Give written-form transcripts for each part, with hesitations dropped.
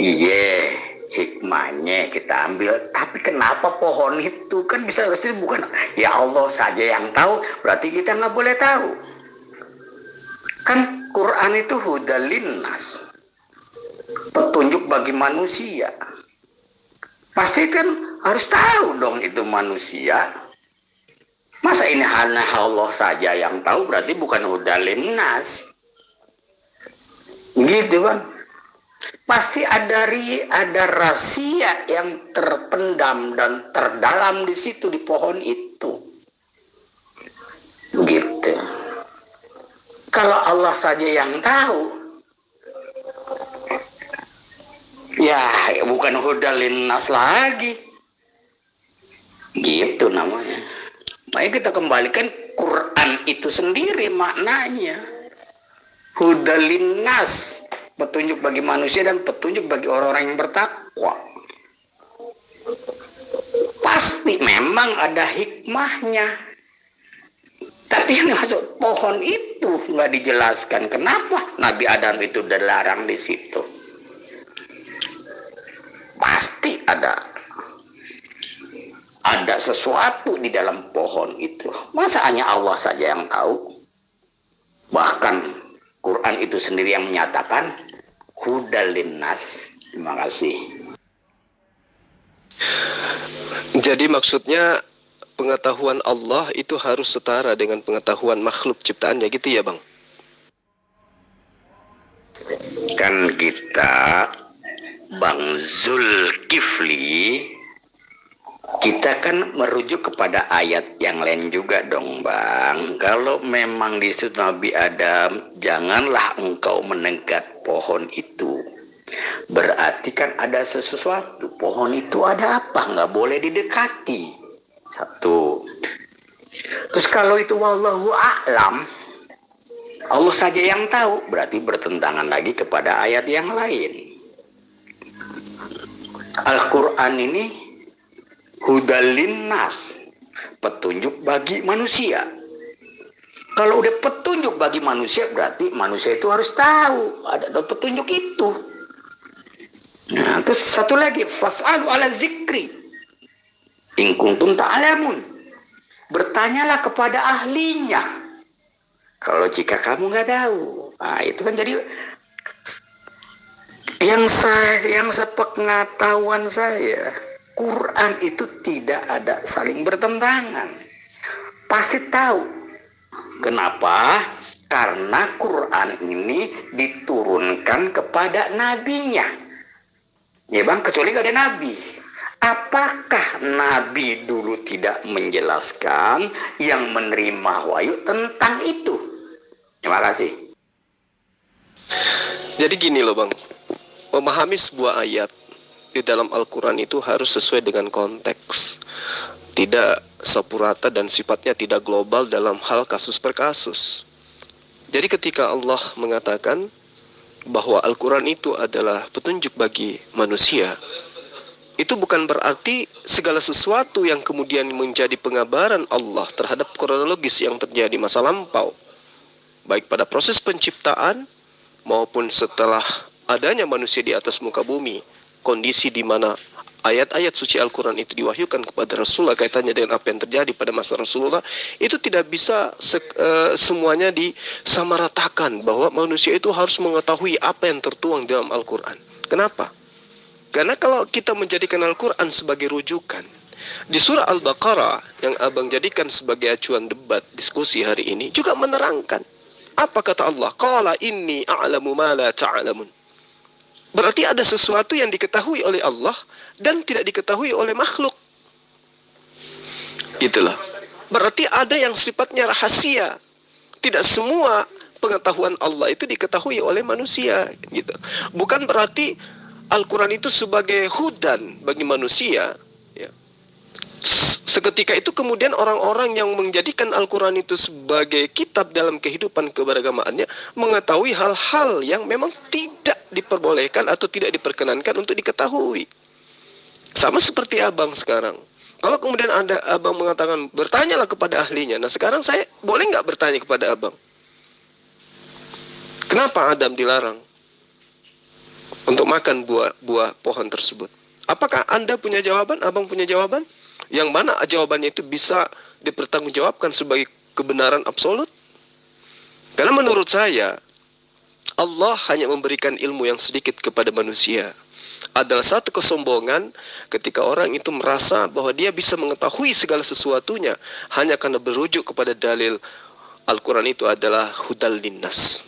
Iya, hikmahnya kita ambil. Tapi kenapa pohon itu kan bisa bukan ya Allah saja yang tahu, berarti kita nggak boleh tahu. Kan Quran itu hudal linnas, petunjuk bagi manusia. Pasti kan harus tahu dong itu manusia. Masa ini hanya Allah saja yang tahu, berarti bukan hudal linnas. Gitu Bang. Pasti ada rahasia yang terpendam dan terdalam di situ, di pohon itu. Gitu. Kalau Allah saja yang tahu, ya bukan hudal linnas lagi. Gitu namanya. Mari kita kembalikan Quran itu sendiri maknanya. Hudal linnas, petunjuk bagi manusia dan petunjuk bagi orang-orang yang bertakwa. Pasti memang ada hikmahnya. Tapi yang masuk pohon itu nggak dijelaskan kenapa Nabi Adam itu dilarang di situ. Pasti ada sesuatu di dalam pohon itu. Masa hanya Allah saja yang tahu? Bahkan Quran itu sendiri yang menyatakan hudal linnas. Terima kasih. Jadi maksudnya pengetahuan Allah itu harus setara dengan pengetahuan makhluk ciptaannya, gitu ya Bang? Kan kita Bang Zulkifli, kita kan merujuk kepada ayat yang lain juga dong Bang. Kalau memang di situ Nabi Adam, janganlah engkau mendekat pohon itu. Berarti kan ada sesuatu. Pohon itu ada apa? Nggak boleh didekati. Satu. Terus kalau itu wallahu a'lam, Allah saja yang tahu, berarti bertentangan lagi kepada ayat yang lain. Al-Quran ini hudal linnas, petunjuk bagi manusia. Kalau udah petunjuk bagi manusia, berarti manusia itu harus tahu ada petunjuk itu. Nah, terus satu lagi, fas'alu ala zikri in kuntum ta'lamun. Bertanyalah kepada ahlinya kalau jika kamu nggak tahu. Nah, itu kan jadi yang sepengetahuan saya, Quran itu tidak ada saling bertentangan. Pasti tahu. Kenapa? Karena Quran ini diturunkan kepada nabinya. Ya Bang, kecuali gak ada nabi. Apakah nabi dulu tidak menjelaskan yang menerima wahyu tentang itu? Terima kasih. Jadi gini loh Bang, memahami sebuah ayat di dalam Al-Quran itu harus sesuai dengan konteks, tidak sepurata dan sifatnya tidak global dalam hal kasus per kasus. Jadi ketika Allah mengatakan bahwa Al-Quran itu adalah petunjuk bagi manusia, itu bukan berarti segala sesuatu yang kemudian menjadi pengabaran Allah terhadap kronologis yang terjadi masa lampau, baik pada proses penciptaan maupun setelah adanya manusia di atas muka bumi, kondisi di mana ayat-ayat suci Al-Quran itu diwahyukan kepada Rasulullah kaitannya dengan apa yang terjadi pada masa Rasulullah, itu tidak bisa semuanya disamaratakan bahwa manusia itu harus mengetahui apa yang tertuang dalam Al-Quran. Kenapa? Karena kalau kita menjadikan Al-Quran sebagai rujukan, di surah Al-Baqarah yang Abang jadikan sebagai acuan debat diskusi hari ini juga menerangkan apa kata Allah, qala inni a'lamu ma la ta'lamun. Berarti ada sesuatu yang diketahui oleh Allah dan tidak diketahui oleh makhluk. Gitulah. Berarti ada yang sifatnya rahasia. Tidak semua pengetahuan Allah itu diketahui oleh manusia, gitu. Bukan berarti Al-Quran itu sebagai hudan bagi manusia, ya. Seketika itu kemudian orang-orang yang menjadikan Al-Quran itu sebagai kitab dalam kehidupan keberagamaannya mengetahui hal-hal yang memang tidak diperbolehkan atau tidak diperkenankan untuk diketahui. Sama seperti Abang sekarang. Kalau kemudian Abang mengatakan bertanyalah kepada ahlinya. Nah sekarang saya boleh nggak bertanya kepada Abang? Kenapa Adam dilarang? untuk makan buah pohon tersebut. Apakah Anda punya jawaban? Abang punya jawaban? Yang mana jawabannya itu bisa dipertanggungjawabkan sebagai kebenaran absolut? Karena menurut saya, Allah hanya memberikan ilmu yang sedikit kepada manusia. Adalah satu kesombongan ketika orang itu merasa bahwa dia bisa mengetahui segala sesuatunya hanya karena berujuk kepada dalil Al-Quran itu adalah hudal linnas.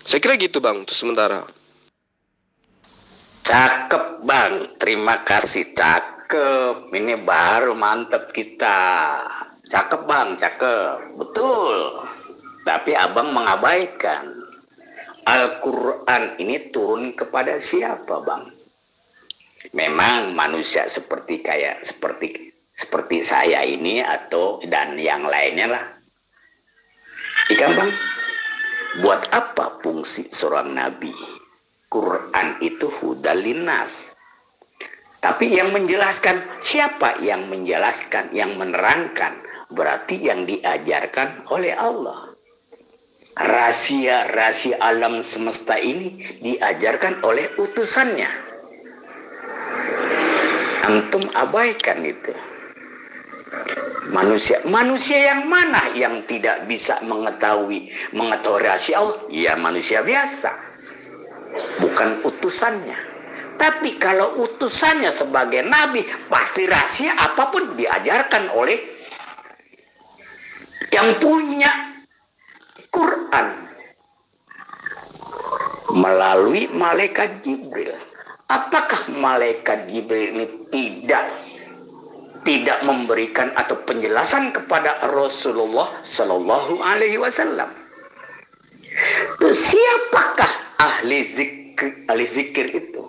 Saya kira gitu bang, untuk sementara. Cakep bang, terima kasih, cakep. Ini baru mantep kita. Cakep bang, cakep, betul. Tapi abang mengabaikan. Al-Quran ini turun kepada siapa bang? Memang manusia seperti saya ini atau dan yang lainnya lah. Ikan bang, buat apa fungsi seorang nabi? Quran itu hudal linnas. Tapi yang menjelaskan, siapa yang menjelaskan, yang menerangkan? Berarti yang diajarkan oleh Allah. Rahasia-rahasia alam semesta ini diajarkan oleh utusannya. Antum abaikan itu. Manusia yang mana yang tidak bisa mengetahui rahasia Allah? Ya manusia biasa. Bukan utusannya. Tapi kalau utusannya sebagai nabi, pasti rahasia apapun diajarkan oleh yang punya Quran melalui malaikat Jibril. Apakah malaikat Jibril ini tidak memberikan atau penjelasan kepada Rasulullah Sallallahu Alaihi Wasallam? Siapakah ahli zikir itu?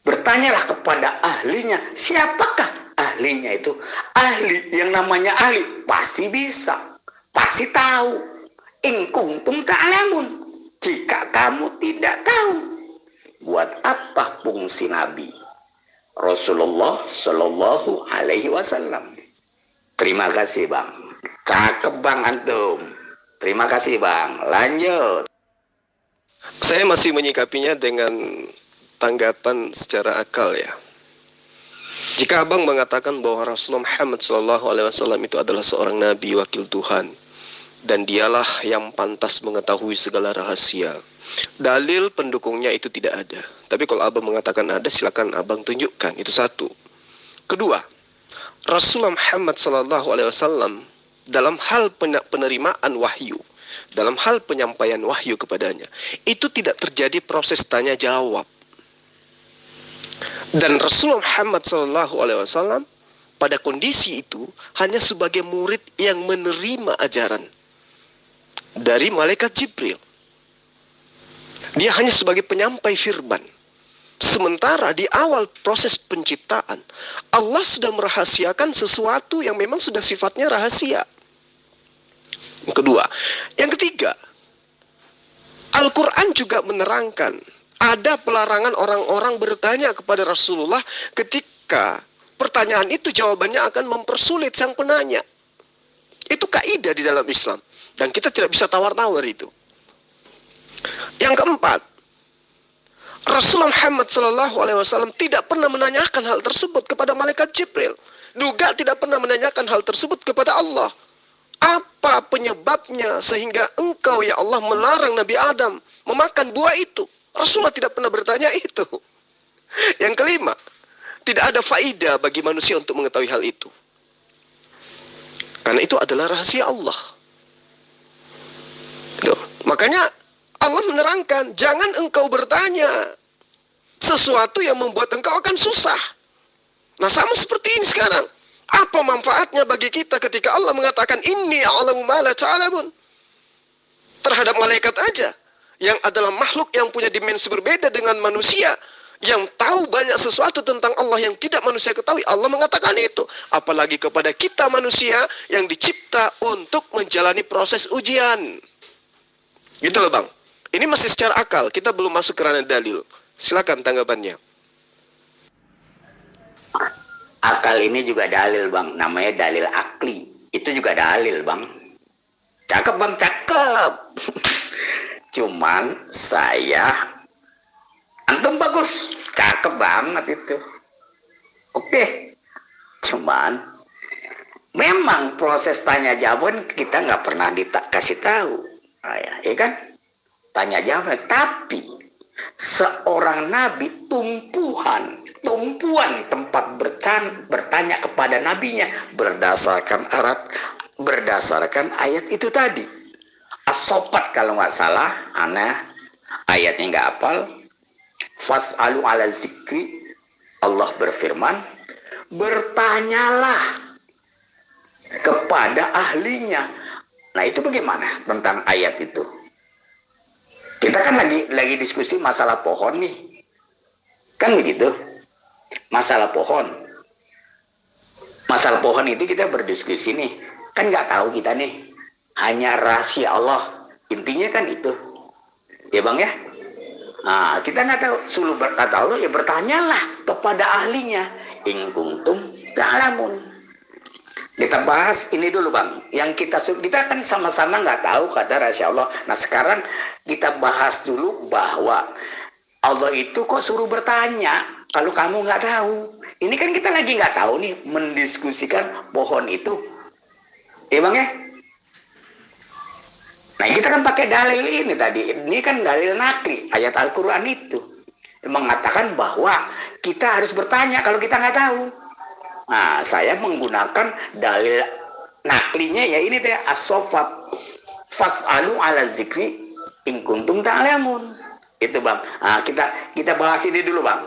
Bertanyalah kepada ahlinya. Siapakah ahlinya itu? Ahli yang namanya ahli pasti bisa, pasti tahu. In kuntum ta'lamun, jika kamu tidak tahu, buat apa fungsi Nabi Rasulullah Sallallahu Alaihi Wasallam? Terima kasih bang, cakep bang antum. Terima kasih bang. Lanjut. Saya masih menyikapinya dengan tanggapan secara akal ya. Jika abang mengatakan bahwa Rasulullah Muhammad SAW itu adalah seorang nabi wakil Tuhan, dan dialah yang pantas mengetahui segala rahasia, dalil pendukungnya itu tidak ada. Tapi kalau abang mengatakan ada, silakan abang tunjukkan. Itu satu. Kedua, Rasulullah Muhammad SAW dalam hal penerimaan wahyu, dalam hal penyampaian wahyu kepadanya, itu tidak terjadi proses tanya jawab. Dan Rasulullah Muhammad SAW pada kondisi itu hanya sebagai murid yang menerima ajaran dari malaikat Jibril. Dia hanya sebagai penyampai firman. Sementara di awal proses penciptaan, Allah sudah merahasiakan sesuatu yang memang sudah sifatnya rahasia. Yang kedua. Yang ketiga, Al-Quran juga menerangkan ada pelarangan orang-orang bertanya kepada Rasulullah ketika pertanyaan itu jawabannya akan mempersulit sang penanya. Itu kaidah di dalam Islam. Dan kita tidak bisa tawar-tawar itu. Yang keempat, Rasulullah Muhammad SAW tidak pernah menanyakan hal tersebut kepada malaikat Jibril. Juga tidak pernah menanyakan hal tersebut kepada Allah. Apa penyebabnya sehingga engkau ya Allah melarang Nabi Adam memakan buah itu? Rasulullah tidak pernah bertanya itu. Yang kelima, tidak ada faedah bagi manusia untuk mengetahui hal itu. Karena itu adalah rahasia Allah. Makanya Allah menerangkan, jangan engkau bertanya sesuatu yang membuat engkau akan susah. Nah sama seperti ini sekarang. Apa manfaatnya bagi kita ketika Allah mengatakan inni a'lamu ma la ta'lamun terhadap malaikat aja, yang adalah makhluk yang punya dimensi berbeda dengan manusia, yang tahu banyak sesuatu tentang Allah yang tidak manusia ketahui. Allah mengatakan itu. Apalagi kepada kita manusia yang dicipta untuk menjalani proses ujian. Gitu loh bang. Ini masih secara akal. Kita belum masuk ke ranah dalil. Silakan tanggapannya. Akal ini juga dalil bang. Namanya dalil akli. Itu juga dalil bang. Cakep bang, cakep. Cuman saya Antum bagus, cakep banget itu. Oke, cuman memang proses tanya jawab kita nggak pernah dikasih tahu, ya kan? Tanya jawab, tapi seorang nabi tumpuan tempat bertanya kepada nabinya berdasarkan ayat itu tadi. As-Sofat kalau nggak salah, ayatnya nggak hafal. Fas'alu ala zikri, Allah berfirman, bertanyalah kepada ahlinya. Nah itu bagaimana tentang ayat itu? Kita kan lagi diskusi masalah pohon nih, kan begitu? Masalah pohon itu kita berdiskusi nih, kan nggak tahu kita nih, hanya rahasia Allah, intinya kan itu, ya bang ya. Nah, kita nggak tahu, suluh berkata Allah, ya bertanyalah kepada ahlinya, in kuntum ta'lamun. Kita bahas ini dulu bang, yang kita kan sama-sama nggak tahu kata rahasia Allah. Nah sekarang kita bahas dulu bahwa Allah itu kok suruh bertanya kalau kamu nggak tahu. Ini kan kita lagi nggak tahu nih, mendiskusikan pohon itu, ya bang ya. Nah kita kan pakai dalil ini tadi, ini kan dalil nakli, ayat Al-Quran itu mengatakan bahwa kita harus bertanya kalau kita nggak tahu. Nah saya menggunakan dalil naklinya ya ini deh, as-sofat, fas'alu ala zikri in kuntum ta'lamun. Itu bang. Nah kita bahas ini dulu bang.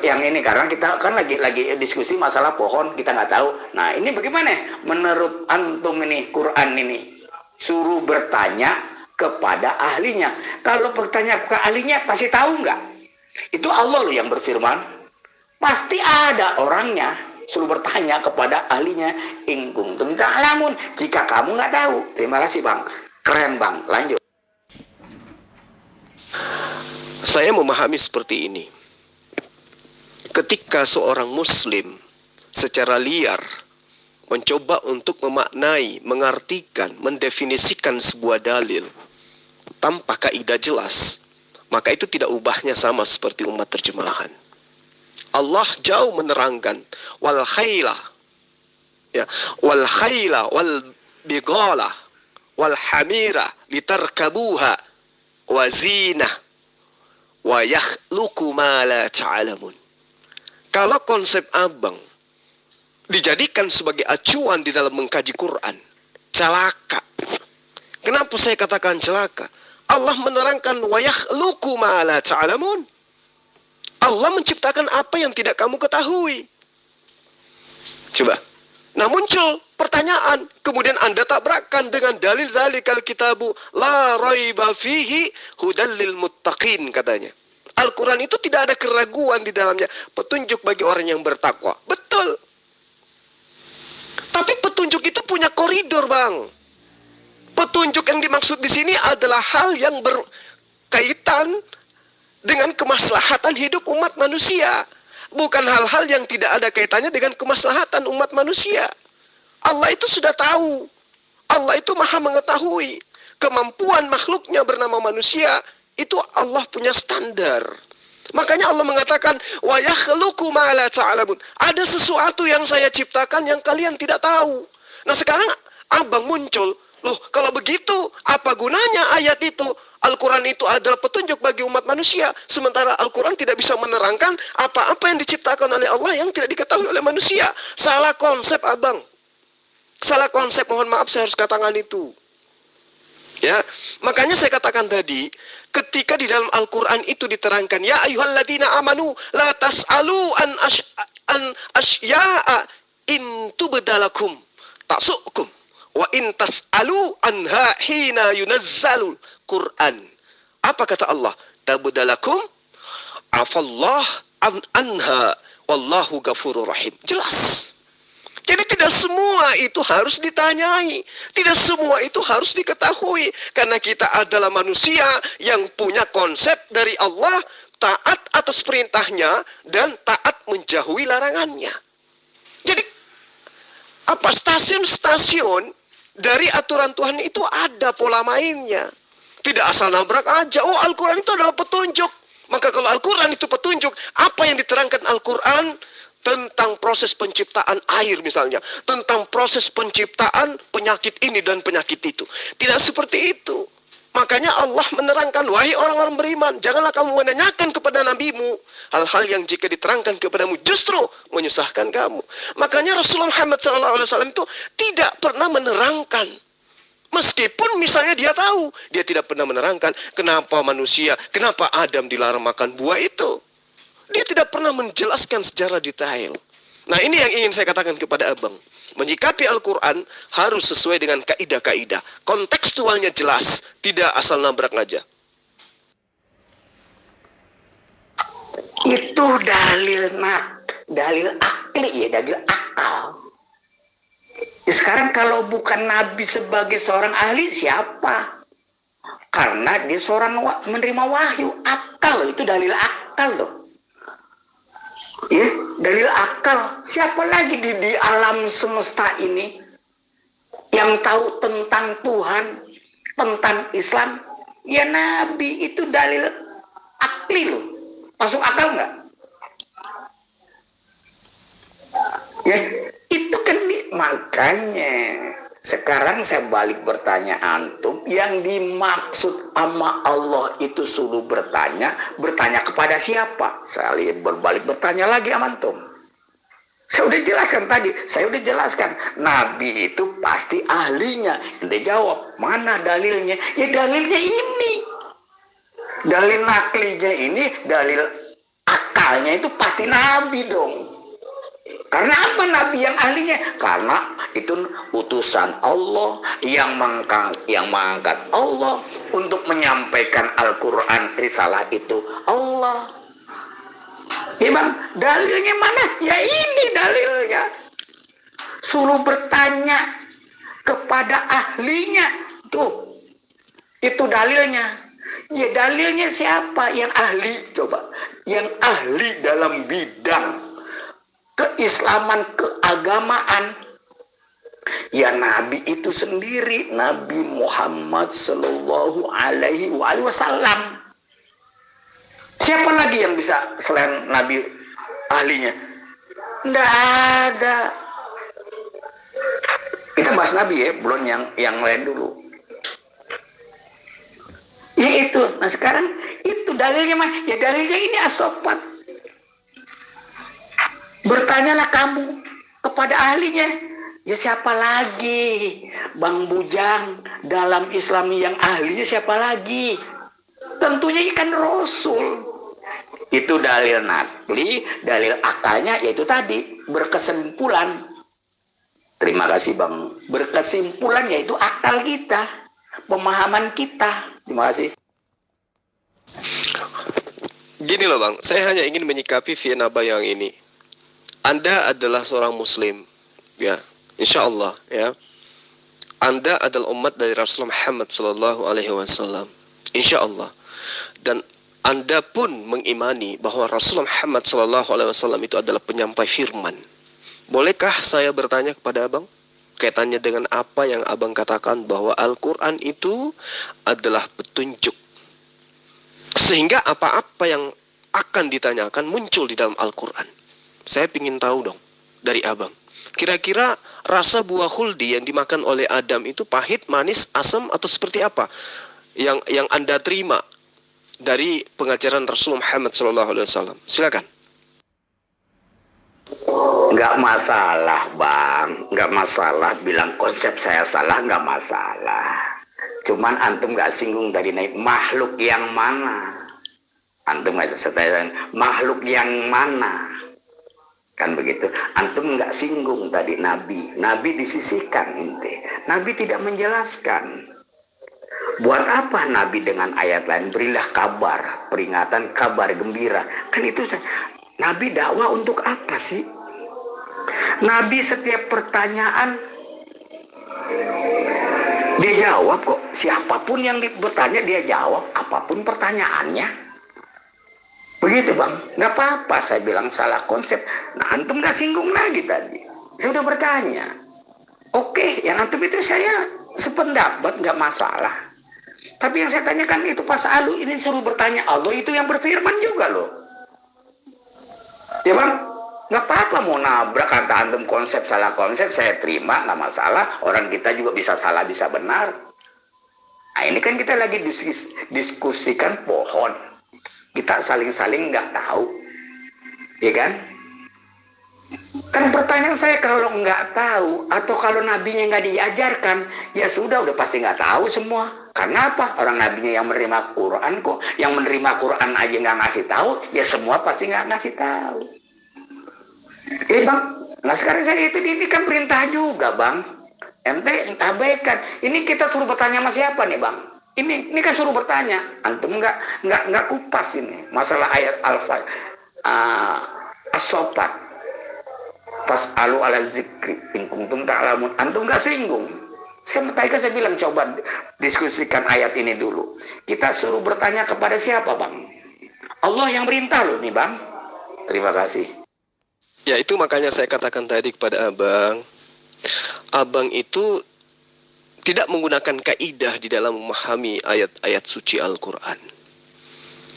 Yang ini karena kita kan lagi diskusi masalah pohon, kita nggak tahu. Nah ini bagaimana menurut antum ini Quran ini suruh bertanya kepada ahlinya. Kalau bertanya ke ahlinya pasti tahu nggak? Itu Allah loh yang berfirman. Pasti ada orangnya suruh bertanya kepada ahlinya, in kuntum ta'lamun, jika kamu nggak tahu. Terima kasih bang, keren bang, lanjut. Saya memahami seperti ini. Ketika seorang muslim secara liar mencoba untuk memaknai, mengartikan, mendefinisikan sebuah dalil tanpa kaidah jelas, maka itu tidak ubahnya sama seperti umat terjemahan. Allah jauh menerangkan wal khayla, ya, wal khayla wal bighala wal hamira litarkabuha wa zinah wa yakhluqu ma la ta'lamun. Kalau konsep abang dijadikan sebagai acuan di dalam mengkaji Quran, celaka. Kenapa saya katakan celaka? Allah menerangkan wa yakhluqu ma la ta'lamun. Allah menciptakan apa yang tidak kamu ketahui. Coba. Nah muncul pertanyaan. Kemudian Anda tabrakkan dengan dalil zalikal kitabu la raiba fihi hudal lil muttaqin katanya. Al-Quran itu tidak ada keraguan di dalamnya. Petunjuk bagi orang yang bertakwa. Betul. Tapi petunjuk itu punya koridor bang. Petunjuk yang dimaksud di sini adalah hal yang berkaitan dengan kemaslahatan hidup umat manusia. Bukan hal-hal yang tidak ada kaitannya dengan kemaslahatan umat manusia. Allah itu sudah tahu. Allah itu maha mengetahui. Kemampuan makhluknya bernama manusia, itu Allah punya standar. Makanya Allah mengatakan, wa yakhluqu ma la ta'lamun. Ada sesuatu yang saya ciptakan yang kalian tidak tahu. Nah sekarang abang muncul, loh kalau begitu apa gunanya ayat itu? Al-Quran itu adalah petunjuk bagi umat manusia. Sementara Al-Quran tidak bisa menerangkan apa-apa yang diciptakan oleh Allah yang tidak diketahui oleh manusia. Salah konsep abang. Salah konsep, mohon maaf saya harus katakan itu. Ya, makanya saya katakan tadi, ketika di dalam Al-Quran itu diterangkan, ya ayyuhalladzina amanu la tas'alu an asya'a in tubdalakum ta'sukum. Wa in tas'alu anha hina yunazzalul Quran. Apa kata Allah? Tabdalakum afallah anha wallahu ghafurur rahim. Jelas. Jadi tidak semua itu harus ditanyai. Tidak semua itu harus diketahui. Karena kita adalah manusia yang punya konsep dari Allah, taat atas perintahnya dan taat menjauhi larangannya. Jadi apa stasiun-stasiun dari aturan Tuhan itu ada pola mainnya. Tidak asal nabrak aja. Oh Al-Quran itu adalah petunjuk. Maka kalau Al-Quran itu petunjuk, apa yang diterangkan Al-Quran tentang proses penciptaan air misalnya, tentang proses penciptaan penyakit ini dan penyakit itu. Tidak seperti itu. Makanya Allah menerangkan, wahai orang-orang beriman, janganlah kamu menanyakan kepada nabimu hal-hal yang jika diterangkan kepadamu justru menyusahkan kamu. Makanya Rasulullah Muhammad SAW itu tidak pernah menerangkan. Meskipun misalnya dia tahu, dia tidak pernah menerangkan kenapa manusia, kenapa Adam dilarang makan buah itu. Dia tidak pernah menjelaskan secara detail. Nah, ini yang ingin saya katakan kepada abang. Menyikapi Al-Quran harus sesuai dengan kaidah-kaidah. Kontekstualnya jelas, tidak asal nabrak aja. Itu dalil akli ya, dalil akal. Sekarang kalau bukan Nabi sebagai seorang ahli, siapa? Karena dia seorang menerima wahyu. Akal, itu dalil akal loh. Ya, dalil akal. Siapa lagi di alam semesta ini yang tahu tentang Tuhan, tentang Islam? Ya Nabi, itu dalil akli loh. Masuk akal nggak? Ya, itu kan makanya sekarang saya balik bertanya antum, yang dimaksud sama Allah itu suruh bertanya kepada siapa? Saya berbalik bertanya lagi sama antum. Saya udah jelaskan tadi, Nabi itu pasti ahlinya. Dia jawab, mana dalilnya? Ya dalilnya ini. Dalil naklinya ini, dalil akalnya itu pasti Nabi dong. Karena apa Nabi yang ahlinya? Karena itu utusan Allah yang mengangkat Allah untuk menyampaikan Al-Quran, risalah itu Allah. Ya bang, dalilnya mana? Ya ini dalilnya. Suruh bertanya kepada ahlinya. Tuh, itu dalilnya. Ya dalilnya siapa yang ahli? Coba, yang ahli dalam bidang keislaman, keagamaan, ya Nabi itu sendiri, Nabi Muhammad Sallallahu Alaihi Wasallam. Siapa lagi yang bisa selain Nabi ahlinya? Nggak ada. Kita bahas Nabi ya, belum yang lain dulu. Ya itu. Nah sekarang itu dalilnya mah, ya dalilnya ini as-sopat. Bertanyalah kamu kepada ahlinya. Ya siapa lagi? Bang Bujang, dalam Islam yang ahlinya siapa lagi? Tentunya ikan Rasul. Itu dalil nakli, dalil akalnya yaitu tadi berkesimpulan. Terima kasih Bang. Berkesimpulan yaitu akal kita, pemahaman kita. Terima kasih. Gini loh Bang, saya hanya ingin menyikapi Vienna yang ini. Anda adalah seorang Muslim, ya, insya Allah, ya. Anda adalah umat dari Rasulullah Muhammad Sallallahu Alaihi Wasallam, insya Allah. Dan Anda pun mengimani bahwa Rasulullah Muhammad Sallallahu Alaihi Wasallam itu adalah penyampai firman. Bolehkah saya bertanya kepada abang, kaitannya dengan apa yang abang katakan bahwa Al-Quran itu adalah petunjuk, sehingga apa-apa yang akan ditanyakan muncul di dalam Al-Quran? Saya ingin tahu dong dari abang. Kira-kira rasa buah khuldi yang dimakan oleh Adam itu pahit, manis, asam atau seperti apa? Yang Anda terima dari pengajaran Rasulullah Muhammad SAW. Silakan. Nggak masalah Bang, nggak masalah. Bilang konsep saya salah nggak masalah. Cuman antum nggak singgung dari makhluk yang mana? Antum nggak sesuai makhluk yang mana? Kan begitu. Antum nggak singgung tadi Nabi disisihkan ente. Nabi tidak menjelaskan. Buat apa Nabi dengan ayat lain? Berilah kabar, peringatan, kabar gembira. Kan itu Nabi dakwah untuk apa sih? Nabi setiap pertanyaan dia jawab kok. Siapapun yang bertanya dia jawab, apapun pertanyaannya. Begitu Bang, nggak apa-apa saya bilang salah konsep. Nah antum nggak singgung lagi tadi. Saya udah bertanya. Oke, yang antum itu saya sependapat nggak masalah. Tapi yang saya tanyakan itu pas Alu ini suruh bertanya, Allah itu yang berfirman juga loh. Ya bang, nggak apa-apa mau nabrak, kata antum konsep salah konsep, saya terima, nggak masalah. Orang kita juga bisa salah, bisa benar. Nah ini kan kita lagi diskusikan pohon. Kita saling-saling nggak tahu. Ya kan? Kan pertanyaan saya, kalau nggak tahu atau kalau nabinya nggak diajarkan, ya sudah pasti nggak tahu semua. Karena apa? Orang nabinya yang menerima Quran kok, yang menerima Quran aja nggak ngasih tahu, ya semua pasti nggak ngasih tahu. Bang, nah sekarang saya ini kan perintah juga bang. Ente abaikan. Ini kita suruh bertanya sama siapa nih bang? Ini kan suruh bertanya. Antum nggak kupas ini masalah ayat as-sofat. Fas'alu ala zikri in kuntum ta'lamun. Antum nggak singgung. Saya bilang coba diskusikan ayat ini dulu. Kita suruh bertanya kepada siapa bang? Allah yang perintah loh nih bang. Terima kasih. Ya itu makanya saya katakan tadi kepada abang. Abang itu tidak menggunakan kaidah di dalam memahami ayat-ayat suci Al-Quran.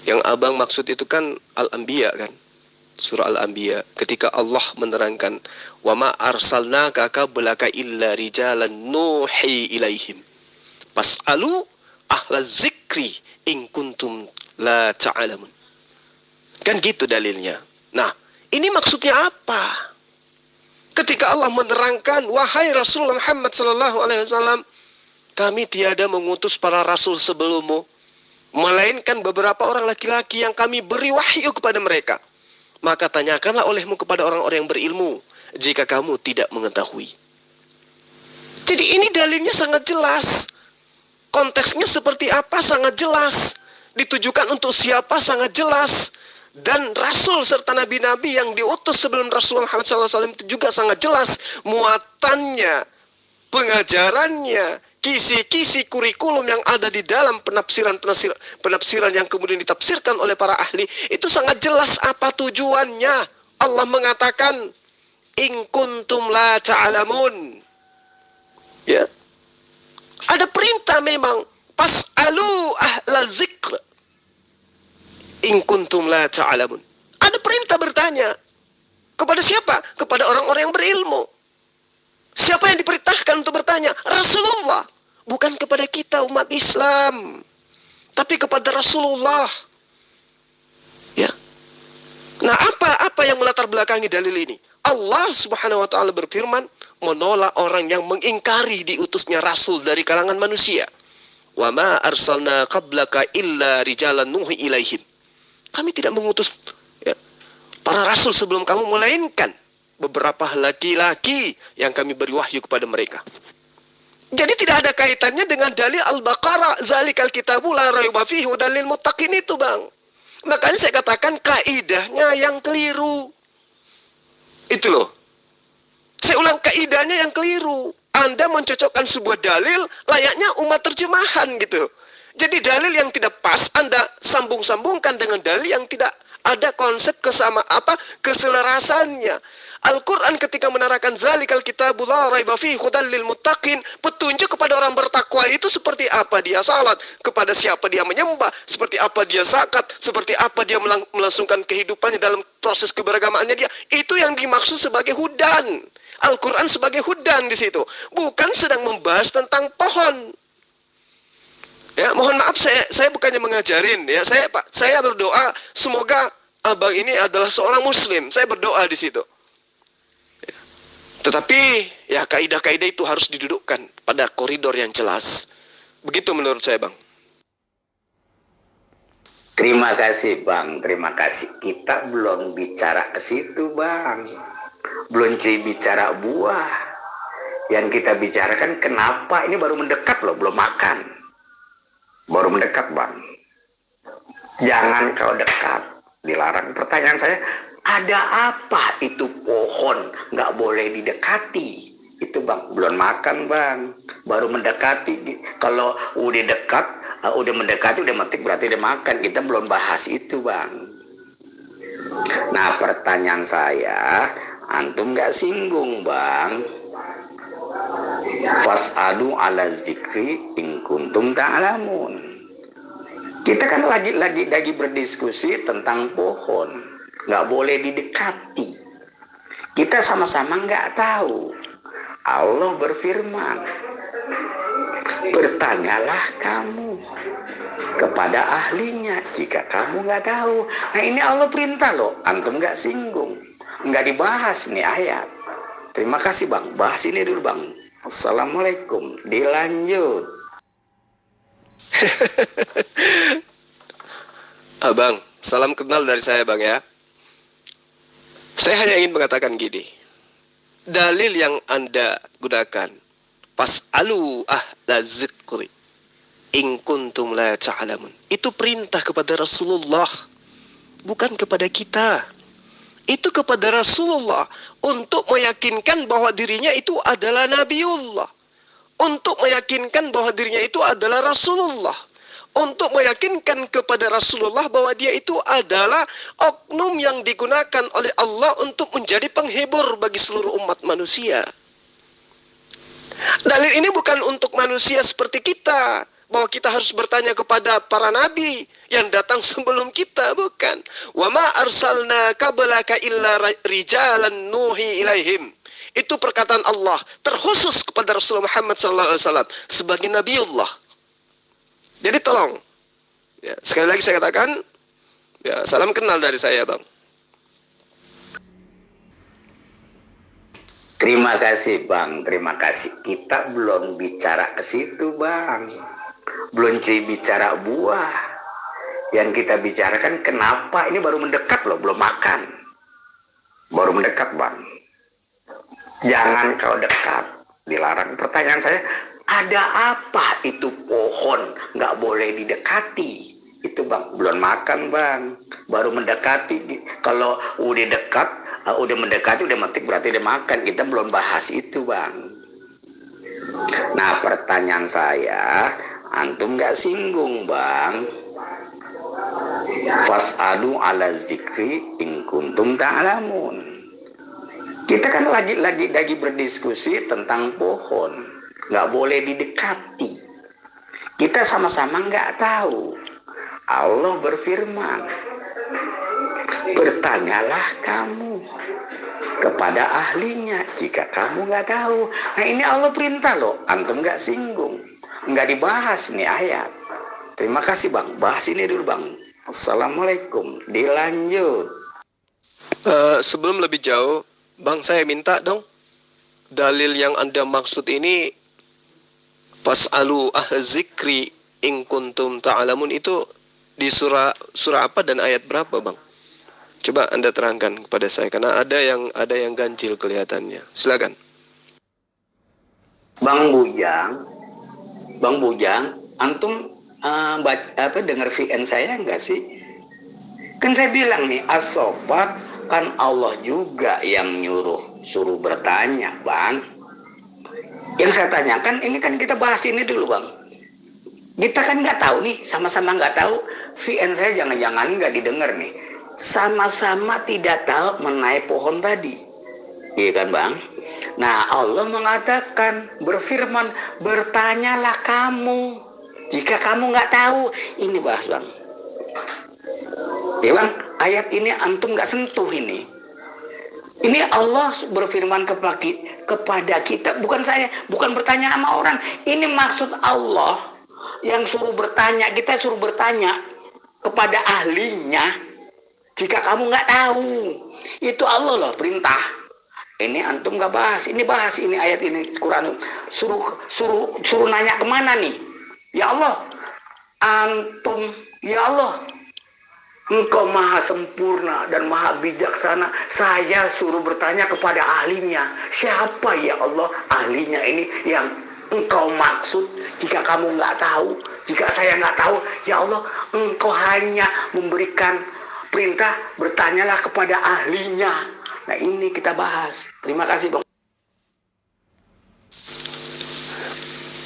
Yang abang maksud itu kan Al-Anbiya kan. Surah Al-Anbiya, ketika Allah menerangkan wa ma arsalnaka qablaka illa rijalan nuhi ilaihim fas'alu ahla zikri in kuntum la ta'lamun. Kan gitu dalilnya. Nah, ini maksudnya apa? Ketika Allah menerangkan, wahai Rasulullah Muhammad sallallahu alaihi wasallam, kami tiada mengutus para rasul sebelummu, melainkan beberapa orang laki-laki yang kami beri wahyu kepada mereka. Maka tanyakanlah olehmu kepada orang-orang yang berilmu, jika kamu tidak mengetahui. Jadi ini dalilnya sangat jelas. Konteksnya seperti apa sangat jelas. Ditujukan untuk siapa sangat jelas. Dan Rasul serta Nabi-Nabi yang diutus sebelum Rasulullah Muhammad SAW itu juga sangat jelas. Muatannya, pengajarannya, kisi-kisi kurikulum yang ada di dalam penafsiran yang kemudian ditafsirkan oleh para ahli, itu sangat jelas apa tujuannya. Allah mengatakan in kuntum la ta'lamun. Ya. Ada perintah memang, fas'alu ahla zikr in kuntum la ta'lamun. Ada perintah bertanya. Kepada siapa? Kepada orang-orang yang berilmu. Siapa yang diperintahkan untuk bertanya? Rasulullah. Bukan kepada kita umat Islam, tapi kepada Rasulullah. Ya. Nah, apa yang melatar belakangi dalil ini? Allah Subhanahu wa taala berfirman menolak orang yang mengingkari diutusnya rasul dari kalangan manusia. Wa ma arsalna qablaka illa rijalan nuhi ilaihim. Kami tidak mengutus para rasul sebelum kamu, melainkan beberapa laki-laki yang kami beri wahyu kepada mereka. Jadi tidak ada kaitannya dengan dalil Al-Baqarah, zalikal kitabu la raiba fihi hudal lil muttaqin itu, Bang. Makanya saya katakan kaidahnya yang keliru. Itu loh. Saya ulang, kaidahnya yang keliru. Anda mencocokkan sebuah dalil layaknya umat terjemahan gitu. Jadi dalil yang tidak pas Anda sambung-sambungkan dengan dalil yang tidak ada konsep keselarasannya. Al-Quran ketika menerangkan zalikal kitabu la raiba fihi hudal lil muttaqin, petunjuk kepada orang bertakwa itu seperti apa dia salat, kepada siapa dia menyembah, seperti apa dia zakat, seperti apa dia melangsungkan kehidupannya dalam proses keberagamaannya dia. Itu yang dimaksud sebagai hudan. Al-Quran sebagai hudan di situ, bukan sedang membahas tentang pohon. Ya, mohon maaf saya bukannya mengajarin ya. Saya berdoa semoga abang ini adalah seorang muslim. Saya berdoa di situ. Tetapi ya kaidah-kaidah itu harus didudukkan pada koridor yang jelas. Begitu menurut saya, Bang. Terima kasih, Bang. Terima kasih. Kita belum bicara ke situ, Bang. Belum bicara buah. Yang kita bicarakan kenapa ini baru mendekat loh, belum makan. Baru mendekat, Bang. Jangan kau dekat. Dilarang. Pertanyaan saya, ada apa itu pohon nggak boleh didekati? Itu, Bang, belum makan, Bang. Baru mendekati. Kalau udah dekat, udah mendekati, udah metik, berarti udah makan. Kita belum bahas itu, Bang. Nah, pertanyaan saya, antum nggak singgung, Bang. Fas'alu ala zikri in kuntum ta'lamun. Kita kan lagi berdiskusi tentang pohon, nggak boleh didekati. Kita sama-sama nggak tahu. Allah berfirman, bertanyalah kamu kepada ahlinya jika kamu nggak tahu. Nah ini Allah perintah loh, antum nggak singgung, nggak dibahas nih ayat. Terima kasih bang, bahas ini dulu bang. Assalamualaikum, dilanjut. Abang, salam kenal dari saya bang ya. Saya hanya ingin mengatakan gini, dalil yang Anda gunakan, fas'alu ahla zikri in kuntum la ta'lamun, itu perintah kepada Rasulullah, bukan kepada kita. Itu kepada Rasulullah untuk meyakinkan bahwa dirinya itu adalah Nabiullah, untuk meyakinkan bahwa dirinya itu adalah Rasulullah, untuk meyakinkan kepada Rasulullah bahwa dia itu adalah oknum yang digunakan oleh Allah untuk menjadi penghibur bagi seluruh umat manusia. Dalil ini bukan untuk manusia seperti kita, bahwa kita harus bertanya kepada para nabi yang datang sebelum kita, bukan. Wa ma arsalna qablaka illa rijalan nuhi ilaihim. Itu perkataan Allah terkhusus kepada Rasulullah Muhammad SAW sebagai Nabiullah. Jadi tolong, ya, sekali lagi saya katakan, ya, salam kenal dari saya bang. Terima kasih bang, terima kasih. Kita belum bicara ke situ bang, belum bicara buah. Yang kita bicarakan kenapa ini baru mendekat loh, belum makan, baru mendekat bang. Jangan kau dekat, dilarang. Pertanyaan saya, ada apa itu pohon nggak boleh didekati? Itu bang, belum makan bang, baru mendekati. Kalau udah dekat, udah mendekati, udah mati, berarti udah makan. Kita belum bahas itu bang. Nah pertanyaan saya, antum nggak singgung bang. Fas'alu ala zikri in kuntum ta'lamun. Kita kan lagi berdiskusi tentang pohon, nggak boleh didekati. Kita sama-sama nggak tahu. Allah berfirman, bertanyalah kamu kepada ahlinya jika kamu nggak tahu. Nah ini Allah perintah loh, antum nggak singgung, nggak dibahas nih ayat. Terima kasih bang, bahas ini dulu bang. Assalamualaikum, dilanjut. Sebelum lebih jauh, bang, saya minta dong, dalil yang Anda maksud ini, fas'alu ahla zikri in kuntum ta'lamun, itu di surah apa dan ayat berapa bang? Coba Anda terangkan kepada saya, karena ada yang ganjil kelihatannya. Silakan. Bang Bujang, antum dengar VN saya enggak sih? Kan saya bilang nih, as-sofat kan Allah juga yang suruh bertanya bang. Yang saya tanyakan ini kan kita bahas ini dulu bang. Kita kan nggak tahu nih, sama-sama nggak tahu. VN saya jangan-jangan nggak didengar nih. Sama-sama tidak tahu mengenai pohon tadi, iya kan bang? Nah Allah mengatakan, berfirman, bertanyalah kamu jika kamu nggak tahu. Ini bahas bang. Ya bang, ayat ini antum nggak sentuh ini. Ini Allah berfirman kepada kita, bukan saya, bukan bertanya sama orang. Ini maksud Allah yang suruh bertanya, kita suruh bertanya kepada ahlinya jika kamu nggak tahu. Itu Allah loh perintah. Ini antum nggak bahas, ini bahas ini ayat ini Quran suruh nanya kemana nih? Ya Allah, antum, ya Allah, Engkau maha sempurna dan maha bijaksana. Saya suruh bertanya kepada ahlinya. Siapa ya Allah ahlinya ini yang Engkau maksud? Jika kamu nggak tahu, jika saya nggak tahu, ya Allah, Engkau hanya memberikan perintah, bertanyalah kepada ahlinya. Nah ini kita bahas. Terima kasih bang.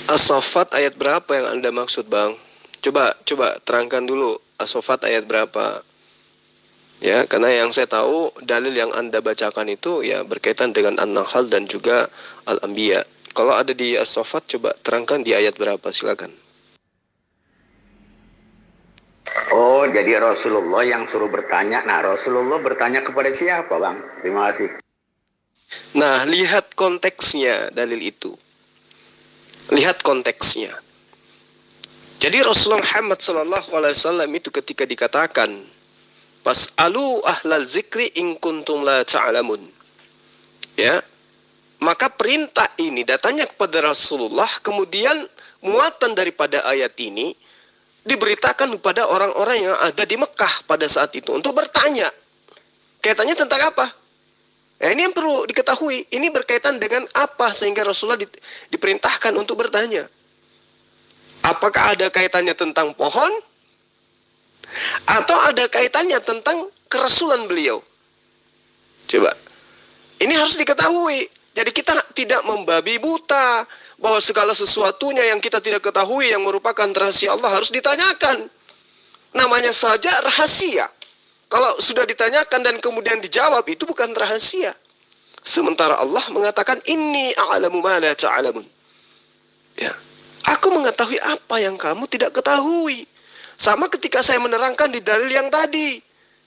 As-Saffat ayat berapa yang Anda maksud bang? Coba terangkan dulu As-Saffat ayat berapa? Ya, karena yang saya tahu dalil yang Anda bacakan itu ya berkaitan dengan An-Nahl dan juga Al-Anbiya Kalau ada di As-Saffat, coba terangkan di ayat berapa, silakan. Oh, jadi Rasulullah yang suruh bertanya. Nah, Rasulullah bertanya kepada siapa, Bang? Terima kasih. Nah, lihat konteksnya dalil itu. Lihat konteksnya. Jadi Rasulullah Muhammad SAW itu ketika dikatakan, "Fas'alu ahlal zikri in kuntum la ta'lamun." Ya, maka perintah ini datanya kepada Rasulullah, kemudian muatan daripada ayat ini diberitakan kepada orang-orang yang ada di Mekah pada saat itu untuk bertanya. Kaitannya tentang apa? Nah, ini yang perlu diketahui. Ini berkaitan dengan apa sehingga Rasulullah diperintahkan untuk bertanya. Apakah ada kaitannya tentang pohon? Atau ada kaitannya tentang kerasulan beliau? Coba. Ini harus diketahui. Jadi kita tidak membabi buta bahwa segala sesuatunya yang kita tidak ketahui yang merupakan rahasia Allah harus ditanyakan. Namanya saja rahasia. Kalau sudah ditanyakan dan kemudian dijawab, itu bukan rahasia. Sementara Allah mengatakan, "Inni a'lamu ma la ta'lamun." Ya. Aku mengetahui apa yang kamu tidak ketahui. Sama ketika saya menerangkan di dalil yang tadi.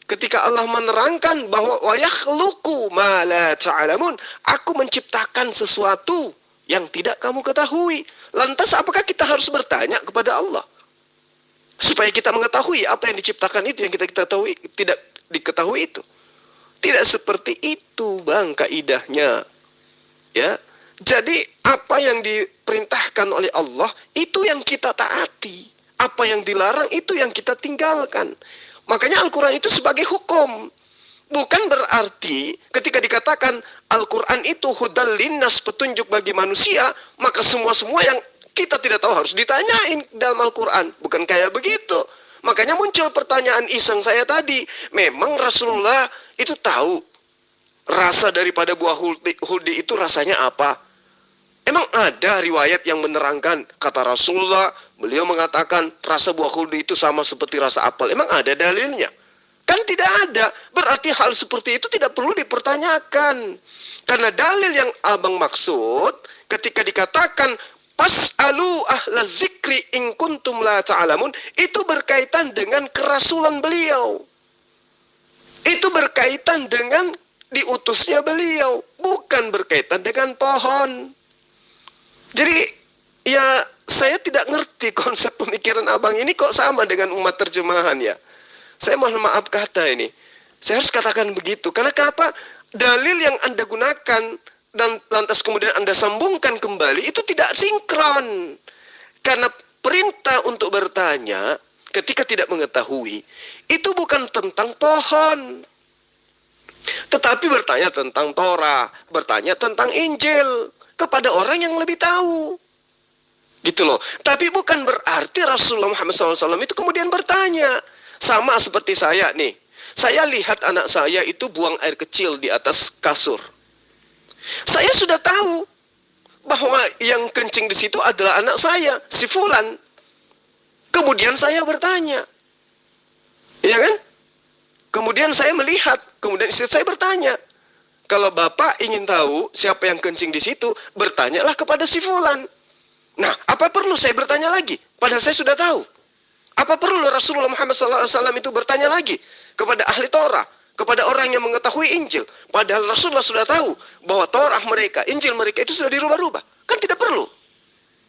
Ketika Allah menerangkan bahwa wa yakhluqu ma la ta'lamun, aku menciptakan sesuatu yang tidak kamu ketahui. Lantas apakah kita harus bertanya kepada Allah supaya kita mengetahui apa yang diciptakan itu yang kita ketahui tidak diketahui itu? Tidak seperti itu, Bang, kaidahnya. Ya. Jadi apa yang diperintahkan oleh Allah itu yang kita taati. Apa yang dilarang itu yang kita tinggalkan. Makanya Al-Quran itu sebagai hukum. Bukan berarti ketika dikatakan Al-Quran itu hudal linnas, petunjuk bagi manusia, maka semua-semua yang kita tidak tahu harus ditanyain dalam Al-Quran. Bukan kayak begitu. Makanya muncul pertanyaan iseng saya tadi. Memang Rasulullah itu tahu rasa daripada buah huldi itu rasanya apa? Emang ada riwayat yang menerangkan, kata Rasulullah, beliau mengatakan rasa buah huldi itu sama seperti rasa apel. Emang ada dalilnya? Kan tidak ada. Berarti hal seperti itu tidak perlu dipertanyakan. Karena dalil yang abang maksud, ketika dikatakan, "Pas'alu ahla zikri in kuntum la ta'lamun," itu berkaitan dengan kerasulan beliau. Itu berkaitan dengan diutusnya beliau. Bukan berkaitan dengan pohon. Jadi, ya saya tidak ngerti konsep pemikiran abang ini kok sama dengan umat terjemahan ya. Saya mohon maaf kata ini. Saya harus katakan begitu. Karena apa? Dalil yang Anda gunakan dan lantas kemudian Anda sambungkan kembali itu tidak sinkron. Karena perintah untuk bertanya ketika tidak mengetahui itu bukan tentang pohon. Tetapi bertanya tentang Torah, bertanya tentang Injil kepada orang yang lebih tahu. Gitu loh. Tapi bukan berarti Rasulullah Muhammad SAW itu kemudian bertanya. Sama seperti saya nih. Saya lihat anak saya itu buang air kecil di atas kasur. Saya sudah tahu bahwa yang kencing di situ adalah anak saya, si Fulan. Kemudian saya bertanya. Iya kan? Kemudian saya melihat, kemudian istri saya bertanya. Kalau Bapak ingin tahu siapa yang kencing di situ, bertanyalah kepada si Fulan. Nah, apa perlu saya bertanya lagi? Padahal saya sudah tahu. Apa perlu Rasulullah Muhammad SAW itu bertanya lagi kepada ahli Torah, kepada orang yang mengetahui Injil? Padahal Rasulullah sudah tahu bahwa Torah mereka, Injil mereka itu sudah dirubah-rubah. Kan tidak perlu.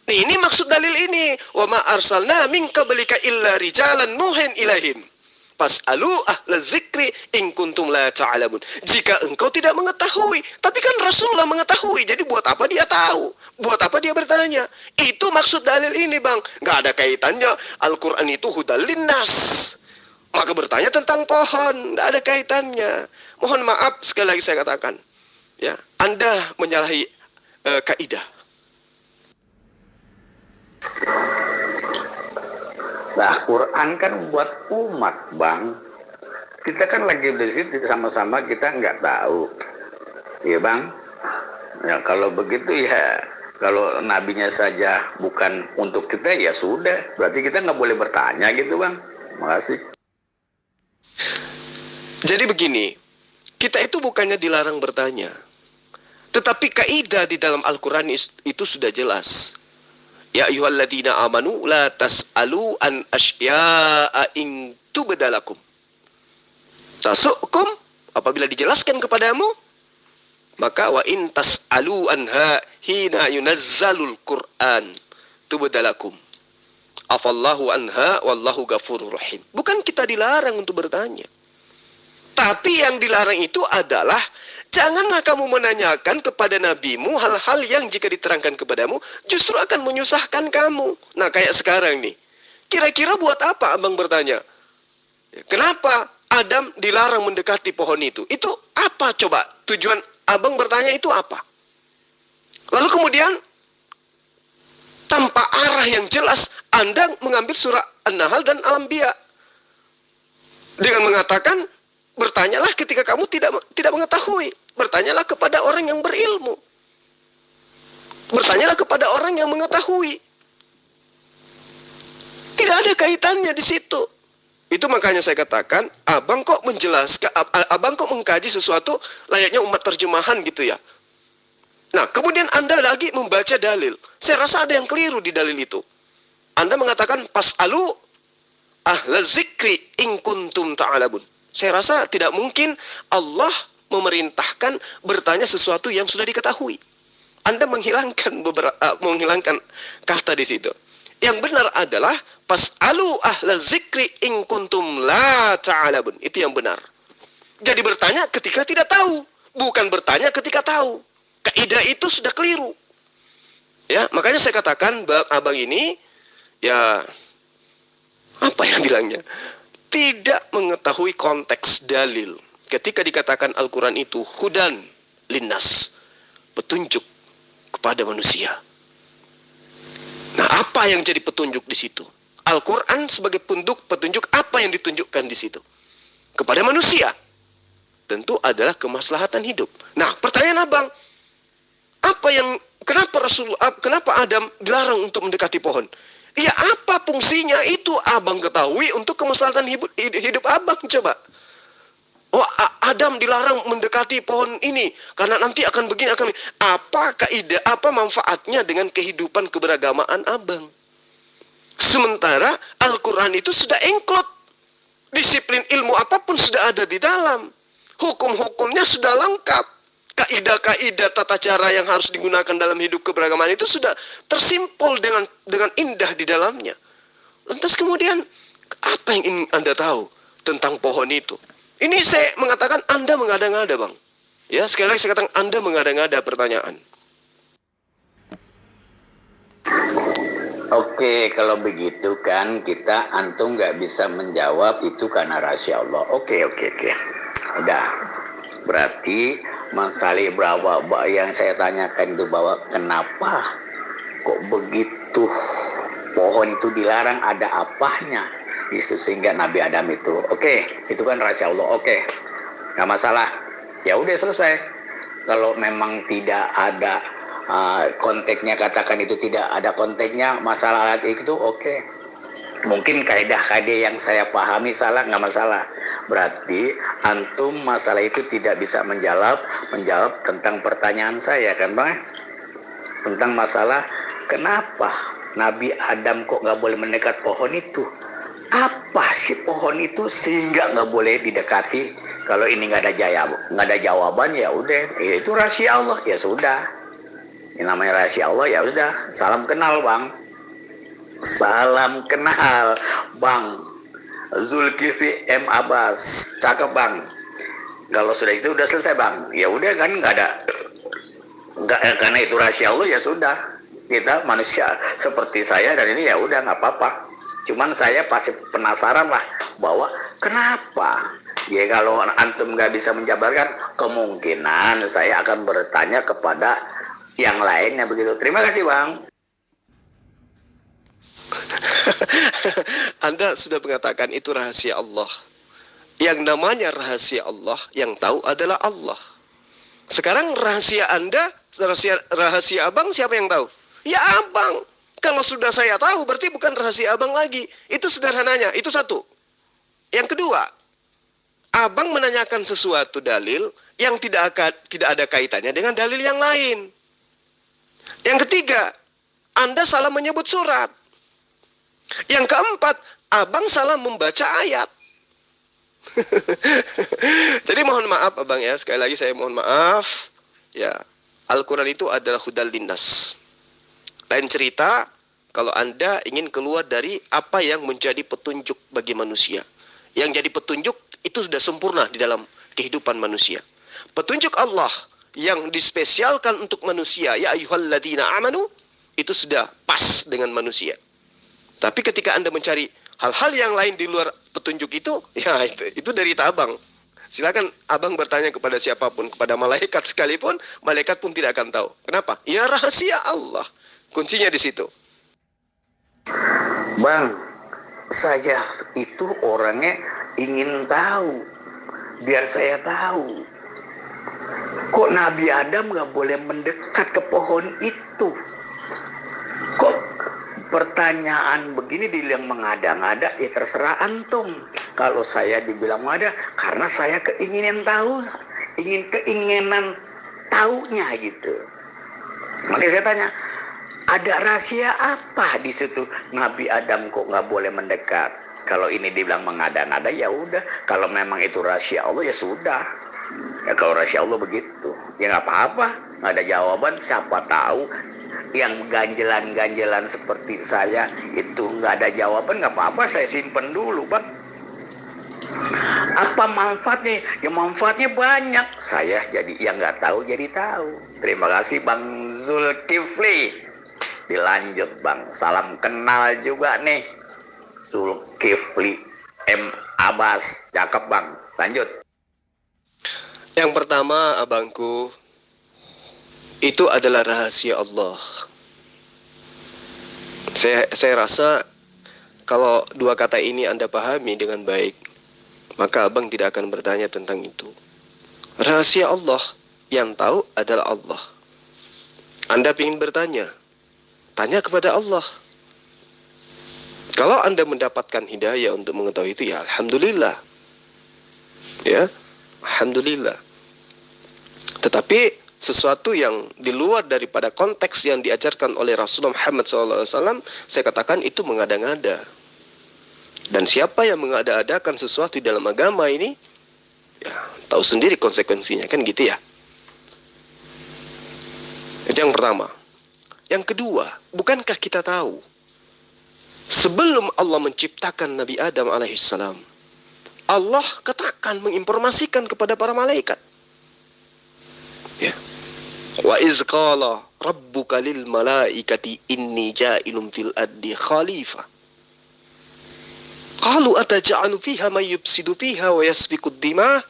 Nih, ini maksud dalil ini. Wa ma arsalna min qablika illa rijalan nuhin ilaihim. Fas'alu ahla zikri in kuntum la ta'lamun. Jika engkau tidak mengetahui, tapi kan Rasulullah mengetahui, jadi buat apa dia tahu? Buat apa dia bertanya? Itu maksud dalil ini, Bang. Gak ada kaitannya Al-Quran itu hudal linnas. Maka bertanya tentang pohon, gak ada kaitannya. Mohon maaf sekali lagi saya katakan, ya, Anda menyalahi kaidah. Nah, Quran kan buat umat, Bang. Kita kan lagi diskusi sama-sama, kita nggak tahu. Iya, Bang? Ya, kalau begitu ya, kalau nabinya saja bukan untuk kita, ya sudah. Berarti kita nggak boleh bertanya gitu, Bang. Makasih. Jadi begini, kita itu bukannya dilarang bertanya. Tetapi kaidah di dalam Al-Quran itu sudah jelas. Ya ayyuhalladzina amanu la tas'alu an asya'a in tubdalakum. Tasukum, apabila dijelaskan kepadamu, maka wa in tas'alu anha hina yunazzalul Qur'an tubdalakum. Afallahu anha wallahu ghafurur rahim. Bukan kita dilarang untuk bertanya. Tapi yang dilarang itu adalah janganlah kamu menanyakan kepada nabimu hal-hal yang jika diterangkan kepadamu justru akan menyusahkan kamu. Nah, kayak sekarang nih. Kira-kira buat apa abang bertanya? Kenapa Adam dilarang mendekati pohon itu? Itu apa coba? Tujuan abang bertanya itu apa? Lalu kemudian tanpa arah yang jelas Anda mengambil surah An-Nahl dan Al-Anbiya dengan mengatakan bertanyalah ketika kamu tidak mengetahui. Bertanyalah kepada orang yang berilmu. Bertanyalah kepada orang yang mengetahui. Tidak ada kaitannya di situ. Itu makanya saya katakan, abang kok menjelaskan, abang kok mengkaji sesuatu layaknya umat terjemahan gitu ya. Nah, kemudian Anda lagi membaca dalil. Saya rasa ada yang keliru di dalil itu. Anda mengatakan pas'alu ahla zikri in kuntum ta'alamun. Saya rasa tidak mungkin Allah memerintahkan bertanya sesuatu yang sudah diketahui. Anda menghilangkan kata di situ. Yang benar adalah pas'alu ahla zikri in kuntum la ta'alamun. Itu yang benar. Jadi bertanya ketika tidak tahu, bukan bertanya ketika tahu. Kaidah itu sudah keliru. Ya, makanya saya katakan abang ini ya apa yang bilangnya? Tidak mengetahui konteks dalil. Ketika dikatakan Al-Quran itu hudan linnas, petunjuk kepada manusia. Nah, apa yang jadi petunjuk di situ? Al-Quran sebagai petunjuk apa yang ditunjukkan di situ? Kepada manusia. Tentu adalah kemaslahatan hidup. Nah, pertanyaan abang, kenapa Adam dilarang untuk mendekati pohon? Ya, apa fungsinya itu abang ketahui untuk kemaslahatan hidup abang coba. Oh, Adam dilarang mendekati pohon ini karena nanti akan begini akan. Apa kaidah, apa manfaatnya dengan kehidupan keberagamaan abang? Sementara Al-Quran itu sudah engklot. Disiplin ilmu apapun sudah ada di dalam. Hukum-hukumnya sudah lengkap. Kaidah-kaidah tata cara yang harus digunakan dalam hidup keberagaman itu sudah tersimpul dengan indah di dalamnya. Lantas kemudian apa yang ingin Anda tahu tentang pohon itu? Ini saya mengatakan Anda mengada-ngada, Bang. Ya, sekali lagi saya katakan Anda mengada-ngada pertanyaan. Oke, kalau begitu kan kita antum nggak bisa menjawab itu karena rahasia Allah. Oke. Udah. Berarti masalah bahwa yang saya tanyakan itu bahwa kenapa kok begitu pohon itu dilarang, ada apanya itu sehingga Nabi Adam itu itu kan rahasia Allah. Nggak masalah, ya udah selesai. Kalau memang tidak ada konteksnya, katakan itu tidak ada konteksnya masalah alat itu mungkin kaidah-kaidah yang saya pahami salah, nggak masalah. Berarti antum masalah itu tidak bisa menjawab tentang pertanyaan saya kan, Bang? Tentang masalah kenapa Nabi Adam kok nggak boleh mendekat pohon itu? Apa sih pohon itu sehingga nggak boleh didekati? Kalau ini nggak ada jawaban, ya udah, itu rahasia Allah, ya sudah. Ini namanya rahasia Allah, ya sudah. Salam kenal, Bang. Salam kenal, Bang Zulkifli M. Abbas. Cakep, Bang. Kalau sudah itu udah selesai, Bang. Ya udah kan karena itu rahasia Allah, ya sudah. Kita manusia seperti saya dan ini ya udah nggak apa-apa. Cuman saya pasti penasaran lah bahwa kenapa? Ya kalau antum nggak bisa menjabarkan, kemungkinan saya akan bertanya kepada yang lainnya begitu. Terima kasih, Bang. Anda sudah mengatakan itu rahasia Allah. Yang namanya rahasia Allah, yang tahu adalah Allah. Sekarang rahasia Anda, rahasia abang, siapa yang tahu? Ya abang. Kalau sudah saya tahu, berarti bukan rahasia abang lagi. Itu sederhananya, itu satu. Yang kedua, Abang menanyakan sesuatu dalil yang tidak ada kaitannya dengan dalil yang lain. Yang ketiga, Anda salah menyebut surat. Yang keempat, Abang salah membaca ayat. Jadi mohon maaf Abang ya, sekali lagi saya mohon maaf. Ya, Al-Quran itu adalah hudal linnas. Lain cerita kalau Anda ingin keluar dari apa yang menjadi petunjuk bagi manusia. Yang jadi petunjuk itu sudah sempurna di dalam kehidupan manusia. Petunjuk Allah yang dispesialkan untuk manusia, ya ayyuhalladzina amanu, itu sudah pas dengan manusia. Tapi ketika Anda mencari hal-hal yang lain di luar petunjuk itu, ya itu dari Abang. Silakan Abang bertanya kepada siapapun, kepada malaikat sekalipun, malaikat pun tidak akan tahu. Kenapa? Ya rahasia Allah. Kuncinya di situ. Bang, saya itu orangnya ingin tahu, biar saya tahu. Kok Nabi Adam nggak boleh mendekat ke pohon itu? Kok pertanyaan begini dibilang mengada-ngada? Ya terserah antum. Kalau saya dibilang mengada, karena saya keinginan tahu, keinginan taunya gitu. Makanya saya tanya, ada rahasia apa di situ? Nabi Adam kok nggak boleh mendekat? Kalau ini dibilang mengada-ngada, ya udah. Kalau memang itu rahasia Allah, ya sudah. Ya kalau rahasia Allah begitu, ya nggak apa-apa. Nggak ada jawaban, siapa tahu yang ganjelan-ganjelan seperti saya itu nggak ada jawaban, nggak apa-apa, saya simpen dulu, Bang. Apa manfaatnya? Ya manfaatnya banyak. Saya jadi yang nggak tahu jadi tahu. Terima kasih Bang Zulkifli. Dilanjut Bang, salam kenal juga nih, Zulkifli M. Abbas. Cakep Bang, lanjut. Yang pertama abangku, itu adalah rahasia Allah. Saya rasa kalau dua kata ini Anda pahami dengan baik, maka abang tidak akan bertanya tentang itu. Rahasia Allah, yang tahu adalah Allah. Anda ingin bertanya, tanya kepada Allah. Kalau Anda mendapatkan hidayah untuk mengetahui itu, ya Alhamdulillah. Ya, Alhamdulillah. Tetapi sesuatu yang di luar daripada konteks yang diajarkan oleh Rasulullah Muhammad SAW, saya katakan itu mengada-ngada. Dan siapa yang mengada-adakan sesuatu di dalam agama ini, ya tahu sendiri konsekuensinya, kan gitu ya. Itu yang pertama. Yang kedua, bukankah kita tahu sebelum Allah menciptakan Nabi Adam alaihissalam, Allah katakan menginformasikan kepada para malaikat. Ya. Wa iz qala rabbuka lil malaikati inni ja'ilun fil ardi khalifah. Qalu ataj'alu fiha may yufsidu fiha wa yasfiku ad-dimah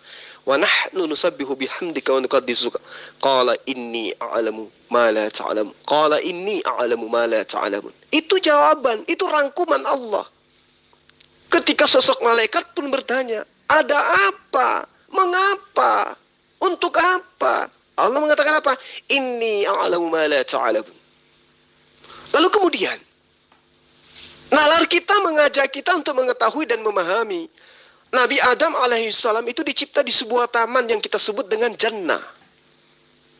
wa nahnu nusabbihu bihamdika wa nuqaddisu. Qala inni a'lamu ma la ta'lamun. Qala inni a'lamu ma la ta'lamun. Itu jawaban, itu rangkuman Allah. Ketika sosok malaikat pun bertanya, ada apa? Mengapa? Untuk apa? Allah mengatakan apa? Inni a'lamu ma la ta'lamun. Lalu kemudian, nalar kita mengajak kita untuk mengetahui dan memahami. Nabi Adam alaihissalam itu dicipta di sebuah taman yang kita sebut dengan jannah.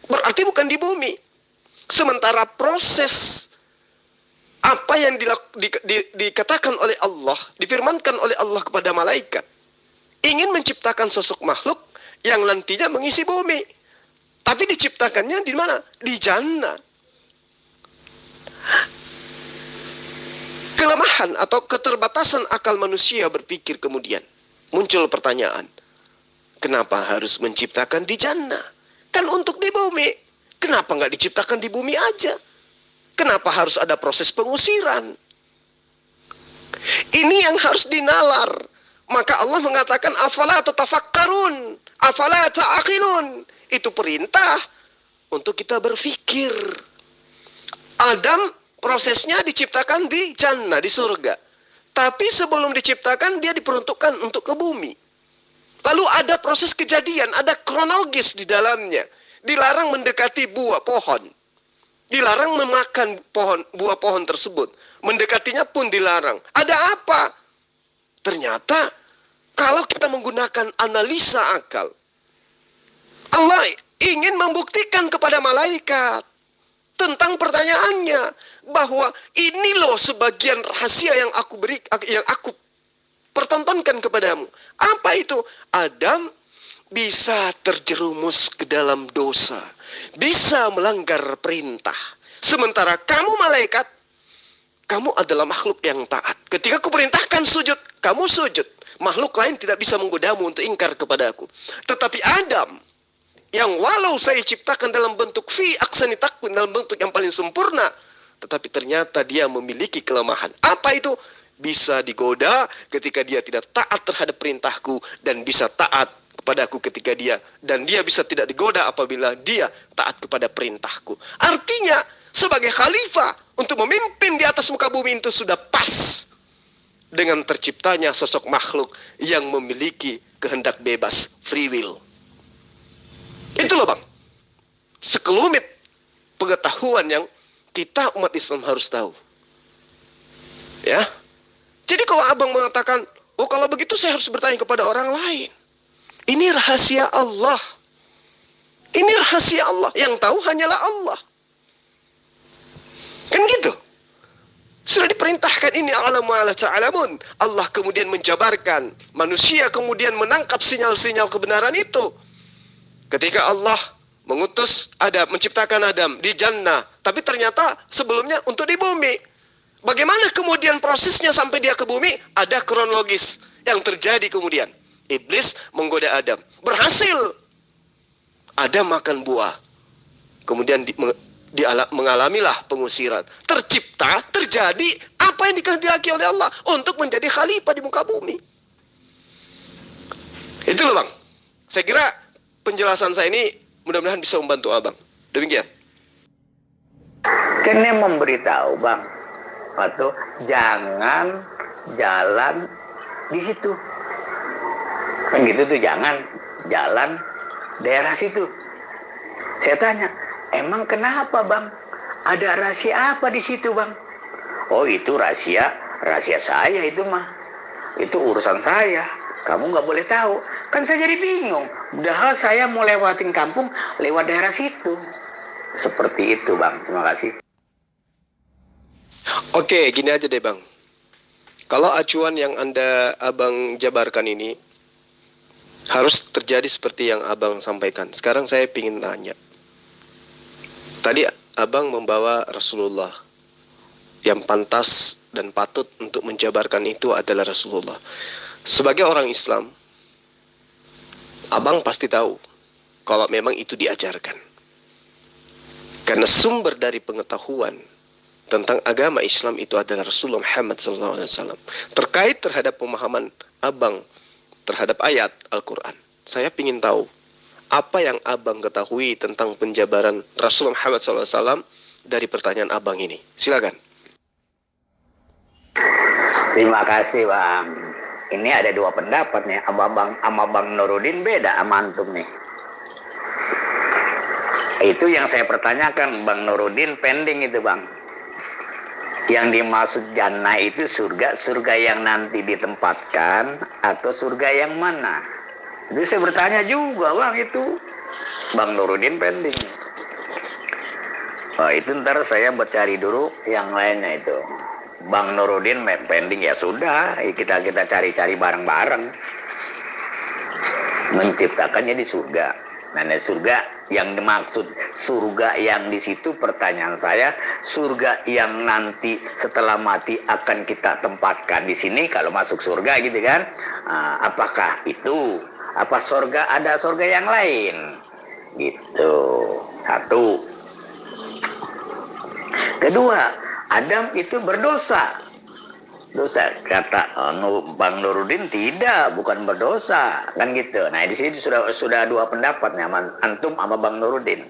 Berarti bukan di bumi. Sementara proses apa yang dikatakan oleh Allah, difirmankan oleh Allah kepada malaikat, ingin menciptakan sosok makhluk yang nantinya mengisi bumi. Tapi diciptakannya di mana? Di jannah. Kelemahan atau keterbatasan akal manusia berpikir kemudian. Muncul pertanyaan, kenapa harus menciptakan di jannah? Kan untuk di bumi. Kenapa nggak diciptakan di bumi aja? Kenapa harus ada proses pengusiran? Ini yang harus dinalar. Maka Allah mengatakan, afala tatafakkarun, afala ta'aqilun. Itu perintah untuk kita berpikir. Adam prosesnya diciptakan di jannah, di surga. Tapi sebelum diciptakan dia diperuntukkan untuk ke bumi. Lalu ada proses kejadian, ada kronologis di dalamnya. Dilarang mendekati buah pohon. Dilarang memakan buah pohon tersebut. Mendekatinya pun dilarang. Ada apa? Ternyata Kalau kita menggunakan analisa akal, Allah ingin membuktikan kepada malaikat tentang pertanyaannya, bahwa ini loh sebagian rahasia yang aku pertontonkan kepadamu. Apa itu? Adam bisa terjerumus ke dalam dosa, bisa melanggar perintah. Sementara kamu malaikat, kamu adalah makhluk yang taat. Ketika kuperintahkan sujud, kamu sujud. Makhluk lain tidak bisa menggodamu untuk ingkar kepadaku. Tetapi Adam, yang walau saya ciptakan dalam bentuk fi aksani takwin, dalam bentuk yang paling sempurna, tetapi ternyata dia memiliki kelemahan. Apa itu? Bisa digoda ketika dia tidak taat terhadap perintahku, dan bisa taat kepadaku ketika dia bisa tidak digoda apabila dia taat kepada perintahku. Artinya sebagai khalifah untuk memimpin di atas muka bumi itu sudah pas dengan terciptanya sosok makhluk yang memiliki kehendak bebas, free will. Itu loh bang, sekelumit pengetahuan yang kita umat Islam harus tahu. Ya, jadi kalau abang mengatakan, oh kalau begitu saya harus bertanya kepada orang lain. Ini rahasia Allah. Ini rahasia Allah. Yang tahu hanyalah Allah. Kan gitu. Sudah diperintahkan ini alamu ala ta'alamun. Allah kemudian menjabarkan. Manusia kemudian menangkap sinyal-sinyal kebenaran itu. Ketika Allah mengutus Adam, menciptakan Adam di jannah. Tapi ternyata sebelumnya untuk di bumi. Bagaimana kemudian prosesnya sampai dia ke bumi? Ada kronologis yang terjadi kemudian. Iblis menggoda Adam. Berhasil. Adam makan buah. Kemudian mengalamilah pengusiran. Tercipta, terjadi apa yang dikehendaki oleh Allah untuk menjadi khalifah di muka bumi. Itu loh bang. Saya kira penjelasan saya ini mudah-mudahan bisa membantu abang. Demikian. Kena memberitahu bang, atau jangan jalan di situ. Kan gitu tuh, jangan jalan daerah situ. Saya tanya, emang kenapa bang? Ada rahasia apa di situ bang? Oh itu rahasia saya itu mah. Itu urusan saya. Kamu nggak boleh tahu. Kan saya jadi bingung. Padahal saya mau lewatin kampung lewat daerah situ. Seperti itu bang. Terima kasih. Oke, gini aja deh bang. Kalau acuan yang abang jabarkan ini harus terjadi seperti yang abang sampaikan. Sekarang saya ingin tanya. Tadi abang membawa Rasulullah. Yang pantas dan patut untuk menjabarkan itu adalah Rasulullah. Sebagai orang Islam, abang pasti tahu kalau memang itu diajarkan. Karena sumber dari pengetahuan tentang agama Islam itu adalah Rasulullah Muhammad SAW. Terkait terhadap pemahaman abang terhadap ayat Al-Quran, saya ingin tahu apa yang abang ketahui tentang penjabaran Rasulullah Muhammad SAW dari pertanyaan abang ini. Silakan. Terima kasih bang. Ini ada dua pendapat nih. Sama bang Nuruddin beda sama antum nih. Itu yang saya pertanyakan, bang Nuruddin pending itu bang. Yang dimaksud jannah itu surga yang nanti ditempatkan atau surga yang mana? Itu saya bertanya juga bang itu. Bang Nuruddin pending. Oh, itu ntar saya bercari dulu yang lainnya itu. Bang Nuruddin pending ya sudah, kita cari-cari bareng-bareng. Menciptakannya di surga. Nah, surga yang dimaksud surga yang di situ, pertanyaan saya, surga yang nanti setelah mati akan kita tempatkan di sini kalau masuk surga gitu kan? Apakah itu? Apa surga ada surga yang lain? Gitu. Satu. Kedua, Adam itu berdosa. Dosa, kata Bang Nuruddin tidak, bukan berdosa, kan gitu. Nah di sini sudah dua pendapat nih, antum sama Bang Nuruddin.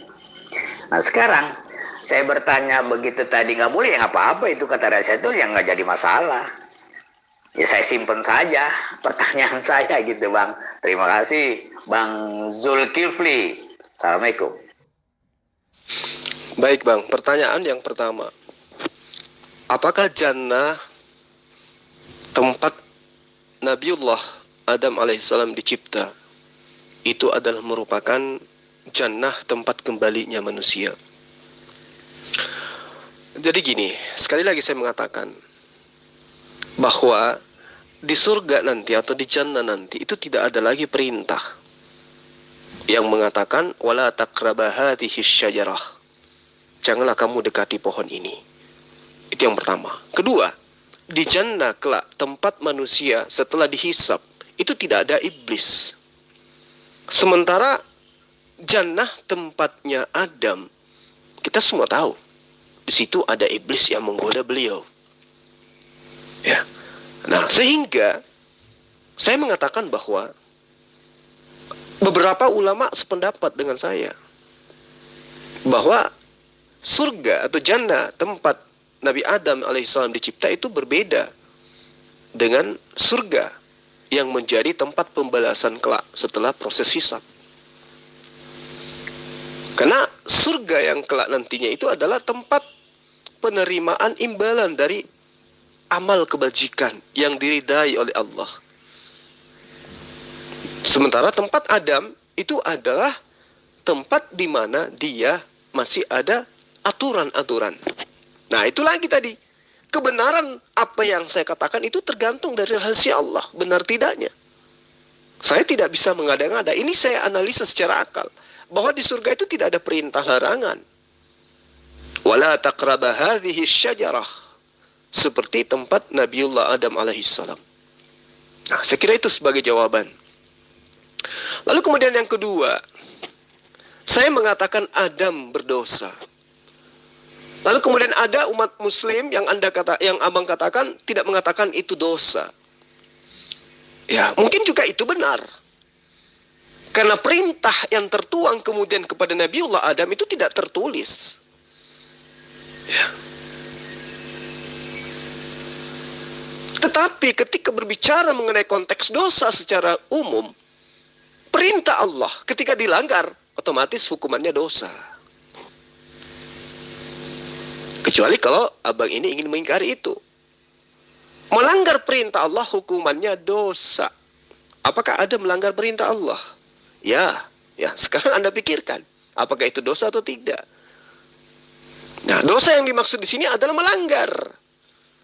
Nah sekarang saya bertanya begitu tadi nggak boleh, ya nggak apa-apa itu kata saya itu yang nggak jadi masalah. Ya saya simpen saja pertanyaan saya gitu bang. Terima kasih Bang Zulkifli. Assalamualaikum. Baik bang, pertanyaan yang pertama, apakah jannah tempat Nabiullah Adam alaihissalam dicipta, itu adalah merupakan jannah, tempat kembalinya manusia. Jadi gini, sekali lagi saya mengatakan bahwa di surga nanti atau di jannah nanti itu tidak ada lagi perintah yang mengatakan wala taqraba hadhihi syajarah, janganlah kamu dekati pohon ini. Itu yang pertama. Kedua, di jannah kelak tempat manusia setelah dihisab itu tidak ada iblis. Sementara jannah tempatnya Adam, kita semua tahu di situ ada iblis yang menggoda beliau. Ya. Nah, sehingga saya mengatakan bahwa beberapa ulama sependapat dengan saya bahwa surga atau jannah tempat Nabi Adam alaihissalam dicipta itu berbeda dengan surga yang menjadi tempat pembalasan kelak setelah proses hisab. Karena surga yang kelak nantinya itu adalah tempat penerimaan imbalan dari amal kebajikan yang diridai oleh Allah. Sementara tempat Adam itu adalah tempat di mana dia masih ada aturan-aturan. Nah, itu lagi tadi. Kebenaran apa yang saya katakan itu tergantung dari rahasia Allah, benar tidaknya. Saya tidak bisa mengada-ngada. Ini saya analisa secara akal. Bahwa di surga itu tidak ada perintah larangan. Wala taqraba hadhihi syajarah. Seperti tempat Nabiullah Adam alaihissalam. Nah, saya kira itu sebagai jawaban. Lalu kemudian yang kedua, saya mengatakan Adam berdosa. Lalu kemudian ada umat muslim yang abang katakan tidak mengatakan itu dosa. Ya, mungkin juga itu benar. Karena perintah yang tertuang kemudian kepada Nabiullah Adam itu tidak tertulis. Ya. Tetapi ketika berbicara mengenai konteks dosa secara umum, perintah Allah ketika dilanggar, otomatis hukumannya dosa. Kecuali kalau abang ini ingin mengingkari itu. Melanggar perintah Allah hukumannya dosa. Apakah ada melanggar perintah Allah? Ya, sekarang Anda pikirkan, apakah itu dosa atau tidak? Nah, dosa yang dimaksud di sini adalah melanggar.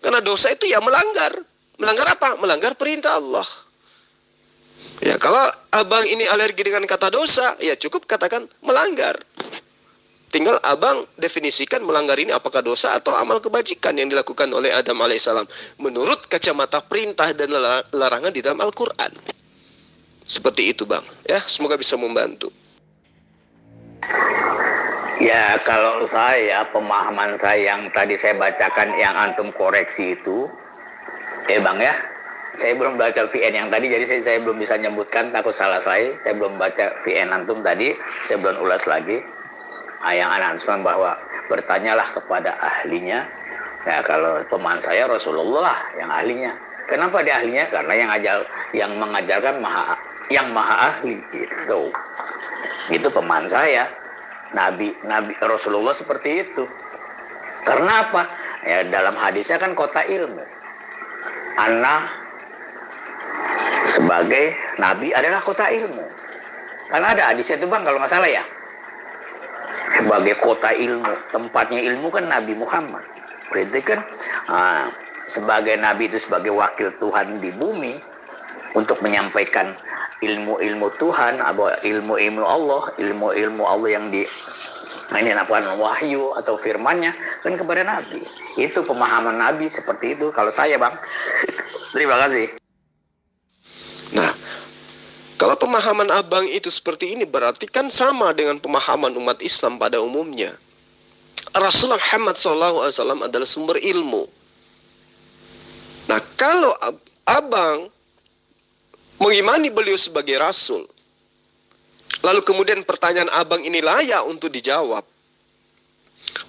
Karena dosa itu ya melanggar. Melanggar apa? Melanggar perintah Allah. Ya, kalau abang ini alergi dengan kata dosa, ya cukup katakan melanggar. Tinggal abang definisikan melanggar ini apakah dosa atau amal kebajikan yang dilakukan oleh Adam alaihissalam menurut kacamata perintah dan larangan di dalam Al-Quran. Seperti itu bang. Ya, semoga bisa membantu. Ya, kalau saya, pemahaman saya yang tadi saya bacakan, yang antum koreksi itu, bang ya, saya belum baca VN yang tadi, jadi saya belum bisa nyebutkan, takut salah saya belum baca VN antum tadi, saya belum ulas lagi. Yang anak bahwa bertanyalah kepada ahlinya. Ya, kalau pemahaman saya Rasulullah yang ahlinya. Kenapa dia ahlinya? Karena yang mengajarkan yang maha ahli gitu. Itu pemahaman saya. Nabi Rasulullah seperti itu. Karena apa? Ya, dalam hadisnya kan kota ilmu. Ana sebagai nabi adalah kota ilmu. Karena ada hadisnya itu bang kalau nggak salah ya. Sebagai kota ilmu, tempatnya ilmu kan Nabi Muhammad. Berarti kan sebagai nabi itu sebagai wakil Tuhan di bumi untuk menyampaikan ilmu-ilmu Tuhan, ilmu-ilmu Allah yang wahyu atau firman-Nya kan kepada Nabi. Itu pemahaman Nabi seperti itu kalau saya bang. Terima kasih. Nah, kalau pemahaman abang itu seperti ini berarti kan sama dengan pemahaman umat Islam pada umumnya. Rasulullah Muhammad SAW adalah sumber ilmu. Nah, kalau abang mengimani beliau sebagai Rasul, lalu kemudian pertanyaan abang ini layak untuk dijawab,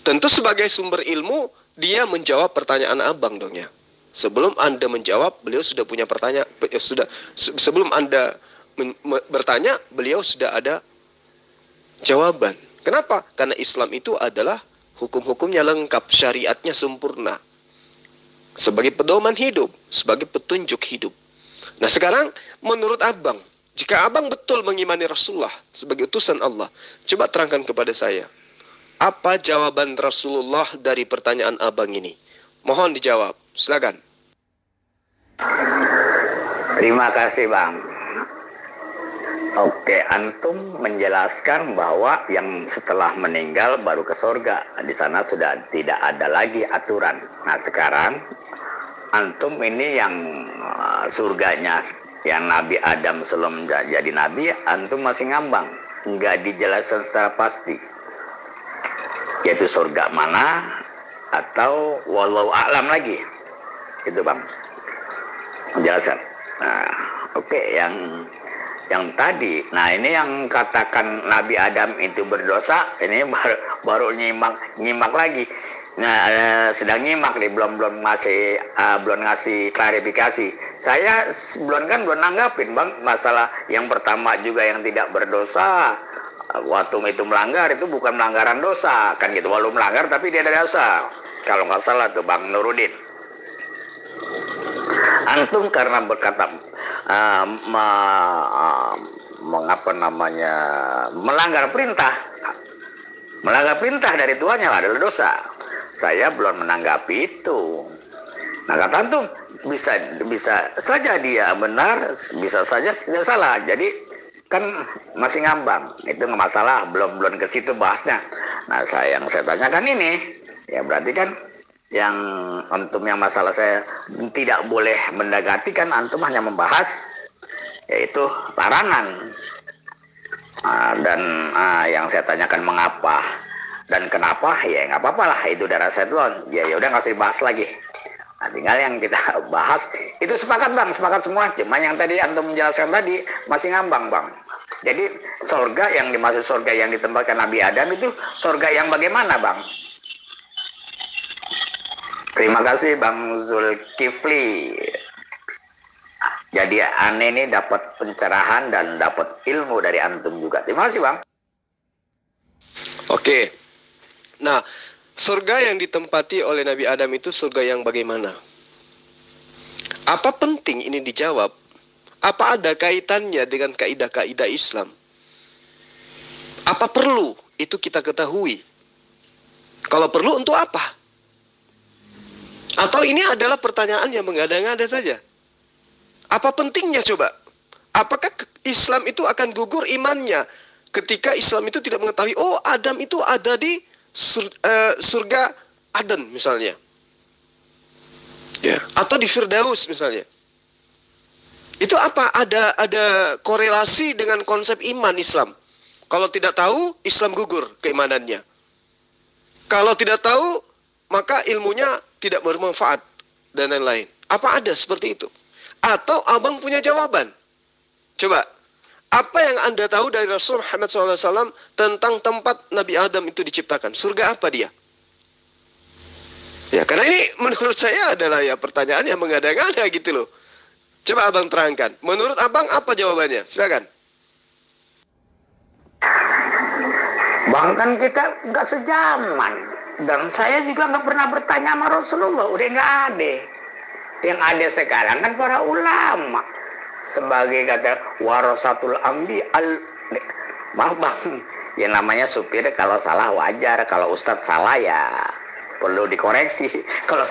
tentu sebagai sumber ilmu, dia menjawab pertanyaan abang dong ya. Sebelum Anda menjawab, beliau sudah punya pertanyaan. Sebelum Anda bertanya, beliau sudah ada jawaban. Kenapa? Karena Islam itu adalah hukum-hukumnya lengkap, syariatnya sempurna. Sebagai pedoman hidup, sebagai petunjuk hidup. Nah sekarang menurut abang, jika abang betul mengimani Rasulullah sebagai utusan Allah, coba terangkan kepada saya, apa jawaban Rasulullah dari pertanyaan abang ini? Mohon dijawab, silakan. Terima kasih Bang. Oke, antum menjelaskan bahwa yang setelah meninggal baru ke surga. Di sana sudah tidak ada lagi aturan. Nah sekarang antum ini yang surganya yang Nabi Adam sebelum jadi Nabi, antum masih ngambang, nggak dijelaskan secara pasti. Yaitu surga mana atau wallahu a'lam lagi. Itu Bang. Menjelaskan. Nah, oke, yang tadi, nah ini yang katakan Nabi Adam itu berdosa, ini baru nyimak lagi. Nah, sedang nyimak nih, belum ngasih klarifikasi. Saya belum nanggapin Bang masalah yang pertama juga yang tidak berdosa. Waktu itu melanggar itu bukan melanggaran dosa, kan gitu. Walau melanggar tapi dia ada dosa. Kalau nggak salah tuh Bang Nurudin. Antum karena berkata melanggar perintah dari Tuhannya adalah dosa. Saya belum menanggapi itu. Nah kata antum bisa saja dia benar, bisa saja tidak salah. Jadi kan masih ngambang. Itu nggak masalah, belum ke situ bahasnya. Nah yang saya tanyakan ini ya berarti kan yang antum yang masalah saya tidak boleh mendekati, kan antum hanya membahas yaitu larangan. Dan yang saya tanyakan mengapa dan kenapa, ya nggak apa-apa lah, itu darah saya tuh ya udah nggak usah dibahas lagi. Nah, tinggal yang kita bahas itu sepakat Bang, sepakat semua. Cuma yang tadi antum menjelaskan tadi masih ngambang Bang. Jadi surga yang dimaksud surga yang ditempatkan Nabi Adam itu surga yang bagaimana Bang? Terima kasih Bang Zulkifli. Jadi aneh ini dapat pencerahan dan dapat ilmu dari antum juga. Terima kasih Bang. Oke. Nah, surga yang ditempati oleh Nabi Adam itu surga yang bagaimana? Apa penting ini dijawab? Apa ada kaitannya dengan kaidah-kaidah Islam? Apa perlu itu kita ketahui? Kalau perlu untuk apa? Atau ini adalah pertanyaan yang mengada-ngada saja? Apa pentingnya coba? Apakah Islam itu akan gugur imannya ketika Islam itu tidak mengetahui, oh Adam itu ada di surga Aden misalnya, ya, atau di Firdaus misalnya? Itu apa? Ada korelasi dengan konsep iman Islam? Kalau tidak tahu, Islam gugur keimanannya. Kalau tidak tahu, maka ilmunya tidak bermanfaat dan lain-lain. Apa ada seperti itu? Atau abang punya jawaban? Coba, apa yang anda tahu dari Rasul Muhammad SAW tentang tempat Nabi Adam itu diciptakan? Surga apa dia? Ya, karena ini menurut saya adalah ya pertanyaan yang mengada-ngada gitu loh. Coba abang terangkan. Menurut abang apa jawabannya? Silakan. Bang, kan kita nggak sejaman. Dan saya juga nggak pernah bertanya sama Rasulullah. Udah nggak ada. Yang ada sekarang kan para ulama. Sebagai kata warasatul ambi maaf Bang, ya namanya supir kalau salah wajar. Kalau ustadz salah ya perlu dikoreksi. Kalau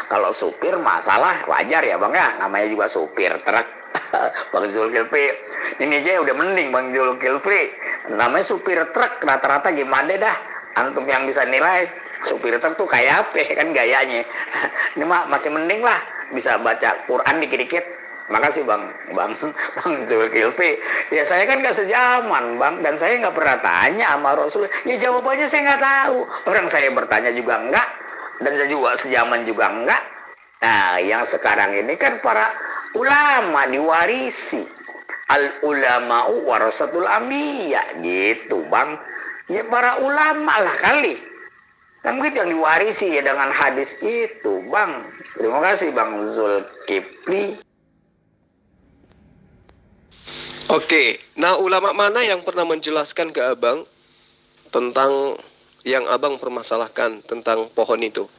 kalau supir masalah wajar ya Bang ya. Namanya juga supir truk. Bang Zulkifli ini aja udah mending Bang Zulkifli. Namanya supir truk, rata-rata gimana dah? Antum yang bisa nilai supir truk tuh kayak apa kan gayanya. Ini mah masih mending lah, bisa baca Quran dikit-dikit. Makasih Bang Zulkifli. Ya saya kan gak sejaman Bang, dan saya nggak pernah tanya sama Rasul. Ya jawabannya saya nggak tahu. Orang saya bertanya juga enggak, dan saya juga sejaman juga enggak. Nah yang sekarang ini kan para ulama diwarisi. Al ulama'u warasatul anbiya gitu Bang. Ya para ulama lah kali. Kan begitu yang diwarisi ya dengan hadis itu Bang. Terima kasih Bang Zulkifli. Oke, nah ulama mana yang pernah menjelaskan ke abang tentang yang abang permasalahkan tentang pohon itu?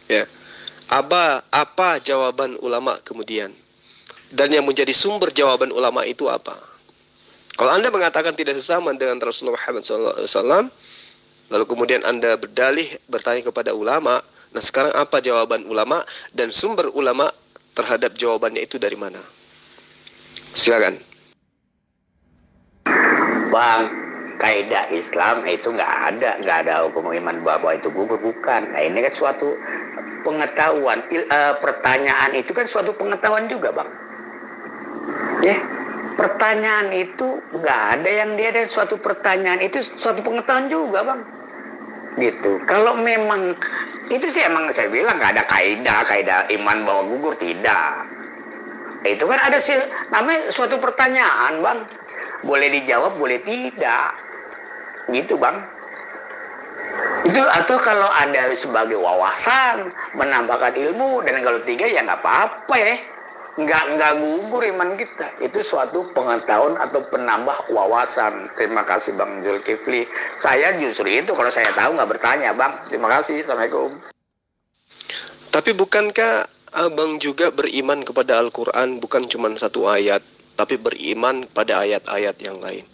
Ya, apa jawaban ulama kemudian? Dan yang menjadi sumber jawaban ulama itu apa? Kalau Anda mengatakan tidak sesama dengan Rasulullah Muhammad SAW, lalu kemudian Anda berdalih bertanya kepada ulama, nah sekarang apa jawaban ulama dan sumber ulama terhadap jawabannya itu dari mana? Silakan. Bang, kaidah Islam itu nggak ada hukum iman bahwa itu gugur, bukan. Nah ini kan suatu pengetahuan, pertanyaan itu kan suatu pengetahuan juga, Bang. Ya, pertanyaan itu nggak ada yang dia ada, suatu pertanyaan itu suatu pengetahuan juga, Bang. Gitu. Kalau memang itu sih emang saya bilang nggak ada kaidah iman bahwa gugur, tidak. Itu kan ada sih namanya suatu pertanyaan, Bang. Boleh dijawab, boleh tidak. Gitu, Bang. Itu atau kalau ada sebagai wawasan, menambahkan ilmu, dan kalau tiga ya nggak apa-apa ya. Nggak gugur iman kita. Itu suatu pengetahuan atau penambah wawasan. Terima kasih Bang Zulkifli. Saya justru itu kalau saya tahu nggak bertanya, Bang. Terima kasih. Assalamualaikum. Tapi bukankah Abang juga beriman kepada Al-Quran bukan cuma satu ayat, tapi beriman pada ayat-ayat yang lain?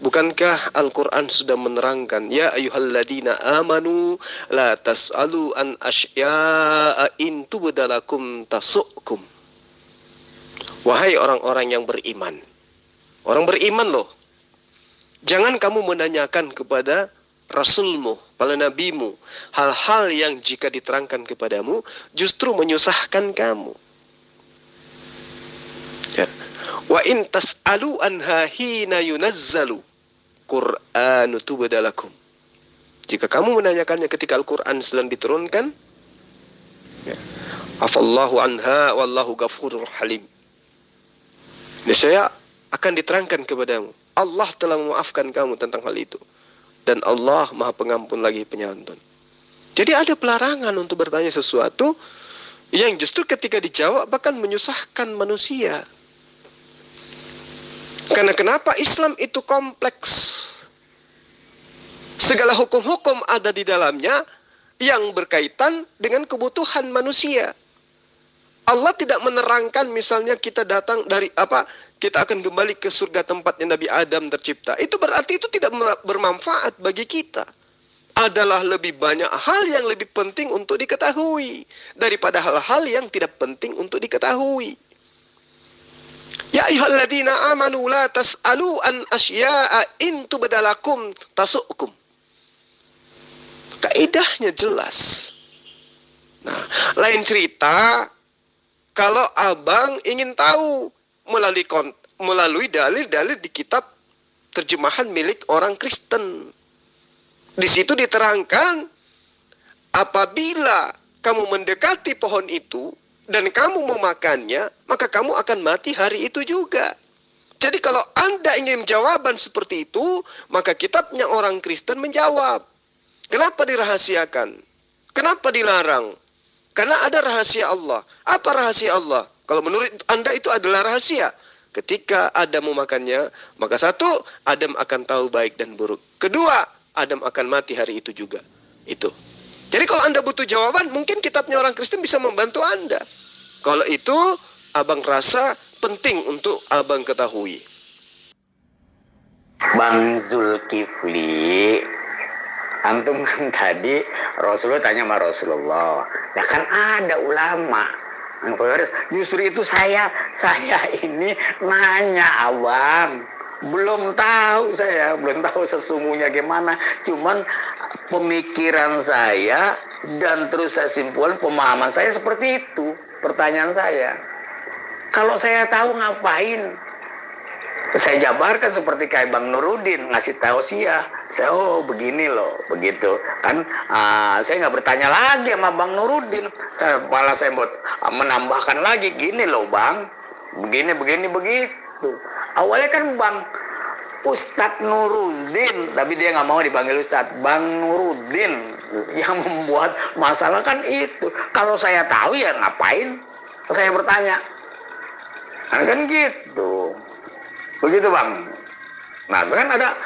Bukankah Al-Quran sudah menerangkan, ya ayyuhalladzina amanu la tas'alu an asya'a in tubdalakum tasu'kum. Wahai orang-orang yang beriman. Orang beriman loh. Jangan kamu menanyakan kepada Rasulmu, para nabimu, hal-hal yang jika diterangkan kepadamu justru menyusahkan kamu. Ya. Wa in tas'alu anha hina yunazzalu Qur'anu tubdalakum. Jika kamu menanyakannya ketika Al-Quran sedang diturunkan, ya. Afallahu anha wallahu ghafurur halim. Niscaya akan diterangkan kepadamu. Allah telah memaafkan kamu tentang hal itu. Dan Allah Maha Pengampun lagi Penyantun. Jadi ada pelarangan untuk bertanya sesuatu yang justru ketika dijawab bahkan menyusahkan manusia. Karena kenapa Islam itu kompleks? Segala hukum-hukum ada di dalamnya yang berkaitan dengan kebutuhan manusia. Allah tidak menerangkan misalnya kita datang dari kita akan kembali ke surga tempatnya Nabi Adam tercipta. Itu berarti itu tidak bermanfaat bagi kita. Adalah lebih banyak hal yang lebih penting untuk diketahui daripada hal-hal yang tidak penting untuk diketahui. Ya ayyuhalladzina amanu la tas'alu an asya'a in tubdalakum tasu'kum. Kaidahnya jelas. Nah, lain cerita kalau abang ingin tahu melalui dalil-dalil di kitab terjemahan milik orang Kristen. Di situ diterangkan, apabila kamu mendekati pohon itu dan kamu memakannya, maka kamu akan mati hari itu juga. Jadi kalau Anda ingin jawaban seperti itu, maka kitabnya orang Kristen menjawab. Kenapa dirahasiakan? Kenapa dilarang? Karena ada rahasia Allah. Apa rahasia Allah? Kalau menurut Anda itu adalah rahasia. Ketika Adam memakannya, maka satu, Adam akan tahu baik dan buruk. Kedua, Adam akan mati hari itu juga. Itu. Jadi kalau Anda butuh jawaban, mungkin kitabnya orang Kristen bisa membantu Anda. Kalau itu, abang rasa penting untuk abang ketahui. Bang Zulkifli, antum kan tadi Rasulullah tanya sama Rasulullah. Ya kan ada ulama. Justru itu saya ini nanya abang. Belum tahu sesungguhnya gimana. Cuman pemikiran saya dan terus saya simpulkan pemahaman saya seperti itu. Pertanyaan saya. Kalau saya tahu ngapain? Saya jabarkan seperti kayak Bang Nurudin ngasih tausiah. Saya begini loh, begitu kan. Saya nggak bertanya lagi sama Bang Nurudin. Saya buat menambahkan lagi, gini loh Bang, begini begitu. Awalnya kan Bang Ustadz Nurudin, tapi dia nggak mau dipanggil Ustadz. Bang Nurudin yang membuat masalah kan itu. Kalau saya tahu ya ngapain saya bertanya? Kan gitu. Begitu Bang. Nah kan ada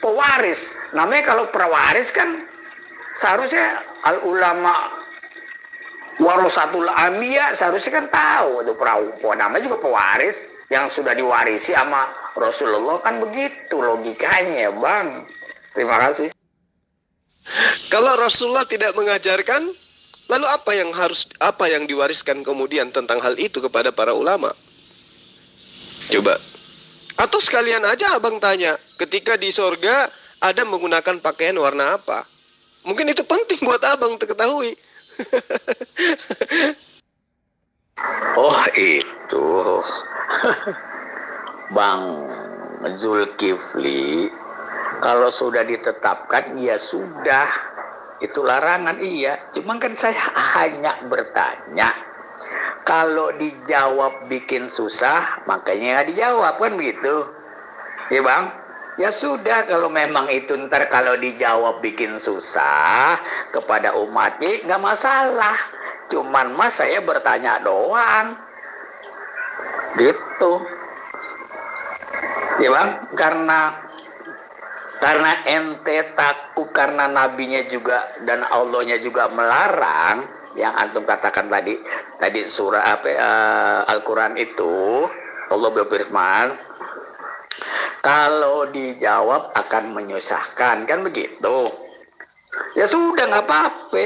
pewaris. Namanya kalau pewaris kan seharusnya al ulama Warasatul anbiya seharusnya kan tahu itu namanya juga pewaris yang sudah diwarisi sama Rasulullah, kan begitu logikanya, Bang. Terima kasih. Kalau Rasulullah tidak mengajarkan, lalu apa yang diwariskan kemudian tentang hal itu kepada para ulama? Coba. Atau sekalian aja abang tanya, ketika di sorga Adam menggunakan pakaian warna apa? Mungkin itu penting buat abang ketahui. Oh itu Bang Zulkifli, kalau sudah ditetapkan ya sudah, itu larangan, iya. Cuman kan saya hanya bertanya, kalau dijawab bikin susah, makanya nggak dijawab, kan begitu, ya Bang. Ya sudah, kalau memang itu ntar kalau dijawab bikin susah kepada umatnya nggak masalah. Cuman mas saya bertanya doang, gitu, ya Bang. Karena ente takut, karena nabinya juga dan Allahnya juga melarang, yang antum katakan tadi surah Al-Quran itu Allah berfirman, kalau dijawab akan menyusahkan, kan begitu. Ya sudah, nggak apa-apa,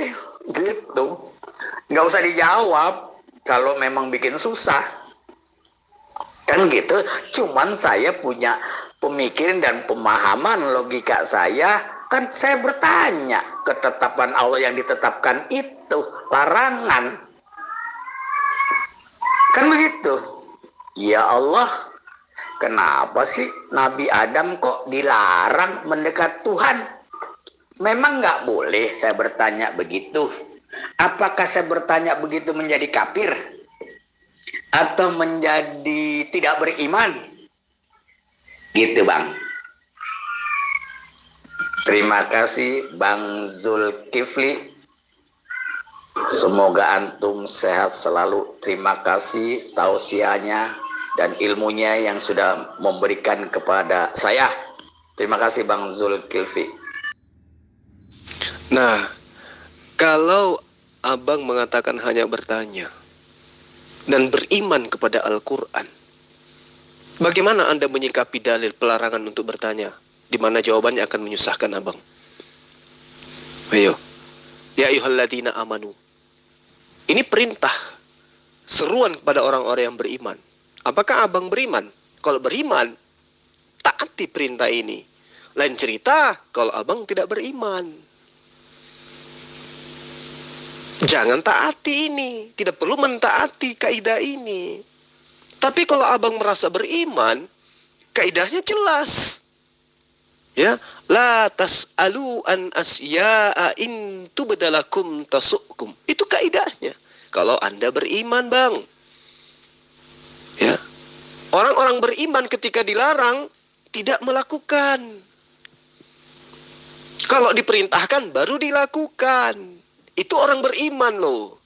gitu. Nggak usah dijawab kalau memang bikin susah, kan gitu. Cuman saya punya pemikiran dan pemahaman logika saya, kan saya bertanya, ketetapan Allah yang ditetapkan itu larangan, kan begitu. Ya Allah, kenapa sih Nabi Adam kok dilarang mendekat Tuhan? Memang nggak boleh, saya bertanya begitu. Apakah saya bertanya begitu menjadi kafir? Atau menjadi tidak beriman? Gitu Bang. Terima kasih Bang Zulkifli. Semoga antum sehat selalu. Terima kasih tausiahnya dan ilmunya yang sudah memberikan kepada saya. Terima kasih Bang Zulkifli. Nah, kalau abang mengatakan hanya bertanya dan beriman kepada Al-Quran, bagaimana Anda menyikapi dalil pelarangan untuk bertanya, di mana jawabannya akan menyusahkan abang? Ayo. Ya ayyuhalladzina amanu. Ini perintah, seruan kepada orang-orang yang beriman. Apakah abang beriman? Kalau beriman, taati perintah ini. Lain cerita kalau abang tidak beriman. Jangan taati ini, tidak perlu mentaati kaidah ini. Tapi kalau abang merasa beriman, kaidahnya jelas. Ya, la tas'alu an asya'a in tubdalakum tasukum. Itu kaidahnya. Kalau Anda beriman, Bang. Ya. Orang-orang beriman ketika dilarang tidak melakukan. Kalau diperintahkan baru dilakukan. Itu orang beriman loh.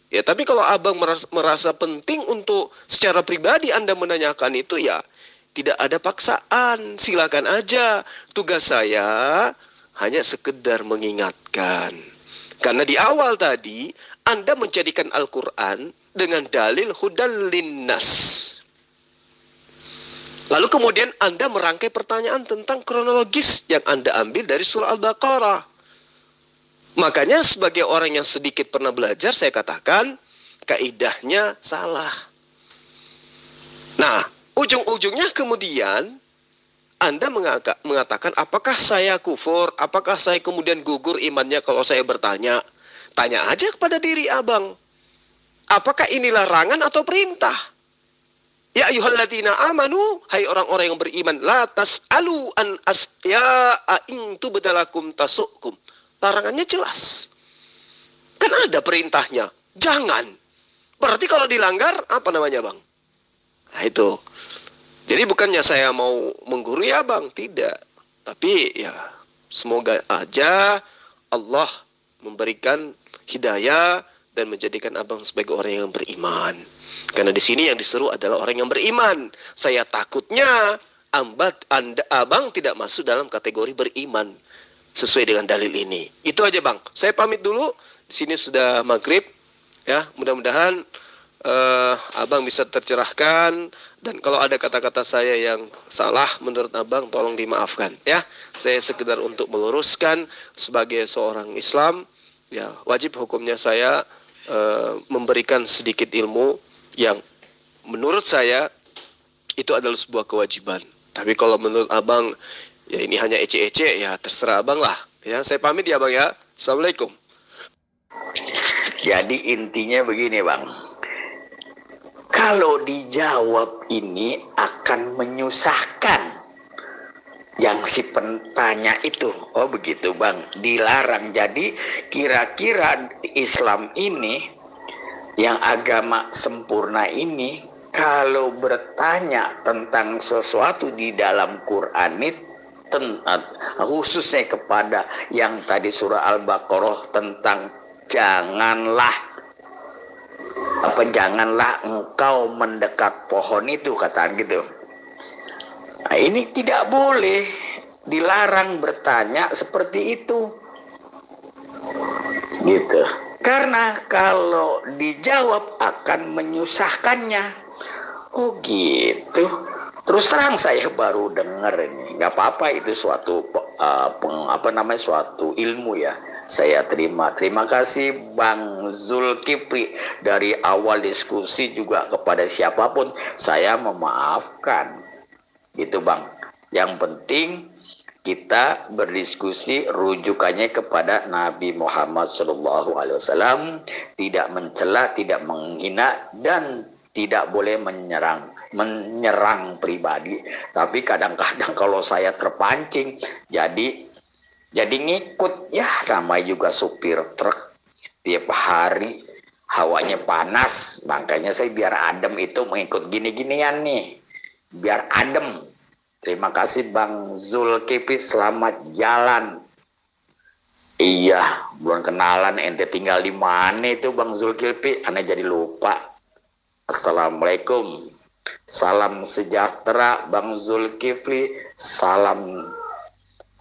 Ya, tapi kalau abang merasa penting untuk secara pribadi Anda menanyakan itu, ya tidak ada paksaan, silakan aja. Tugas saya hanya sekedar mengingatkan. Karena di awal tadi Anda menjadikan Al-Quran dengan dalil hudal linnas. Lalu kemudian Anda merangkai pertanyaan tentang kronologis yang Anda ambil dari surah Al-Baqarah. Makanya sebagai orang yang sedikit pernah belajar, saya katakan kaidahnya salah. Nah, ujung-ujungnya kemudian Anda mengatakan, apakah saya kufur? Apakah saya kemudian gugur imannya kalau saya bertanya? Tanya aja kepada diri abang. Apakah ini larangan atau perintah? Ya ayyuhalladzina amanu, hai orang-orang yang beriman, la tas'alu an asya'a in tubdalakum tasukum. Larangannya jelas. Kan ada perintahnya. Jangan. Berarti kalau dilanggar, apa namanya Bang? Nah itu. Jadi bukannya saya mau menggurui abang. Tidak. Tapi ya semoga aja Allah memberikan hidayah dan menjadikan abang sebagai orang yang beriman. Karena di sini yang diseru adalah orang yang beriman. Saya takutnya abang tidak masuk dalam kategori beriman. Sesuai dengan dalil ini. Itu aja Bang. Saya pamit dulu. Di sini sudah maghrib. Ya, mudah-mudahan abang bisa tercerahkan, dan kalau ada kata-kata saya yang salah menurut abang tolong dimaafkan ya. Saya sekedar untuk meluruskan sebagai seorang Islam, ya wajib hukumnya saya memberikan sedikit ilmu yang menurut saya itu adalah sebuah kewajiban. Tapi kalau menurut abang ya ini hanya ece-ece, ya terserah abang lah ya. Saya pamit ya bang ya. Assalamualaikum. Jadi intinya begini bang, kalau dijawab ini akan menyusahkan yang si pentanya itu. Oh begitu bang, dilarang. Jadi kira-kira Islam ini, yang agama sempurna ini, kalau bertanya tentang sesuatu di dalam Quran itu, khususnya kepada yang tadi surah Al-Baqarah tentang janganlah engkau mendekat pohon itu, kata gitu. Nah, ini tidak boleh, dilarang bertanya seperti itu, gitu. Karena kalau dijawab akan menyusahkannya. Oh gitu. Terus terang saya baru dengar ini. Nggak apa-apa, itu suatu suatu ilmu ya. Saya terima. Terima kasih Bang Zulkifli. Dari awal diskusi juga kepada siapapun saya memaafkan. Gitu Bang. Yang penting kita berdiskusi rujukannya kepada Nabi Muhammad SAW, tidak mencela, tidak menghina, dan tidak boleh menyerang pribadi. Tapi kadang-kadang kalau saya terpancing, jadi ngikut. Ya namanya juga supir truk, tiap hari hawanya panas, makanya saya biar adem itu mengikut gini-ginian nih, biar adem. Terima kasih Bang Zulkifli, selamat jalan. Iya, belum kenalan, ente tinggal di mana itu Bang Zulkifli? Aneh jadi lupa. Assalamualaikum. Salam sejahtera Bang Zulkifli, salam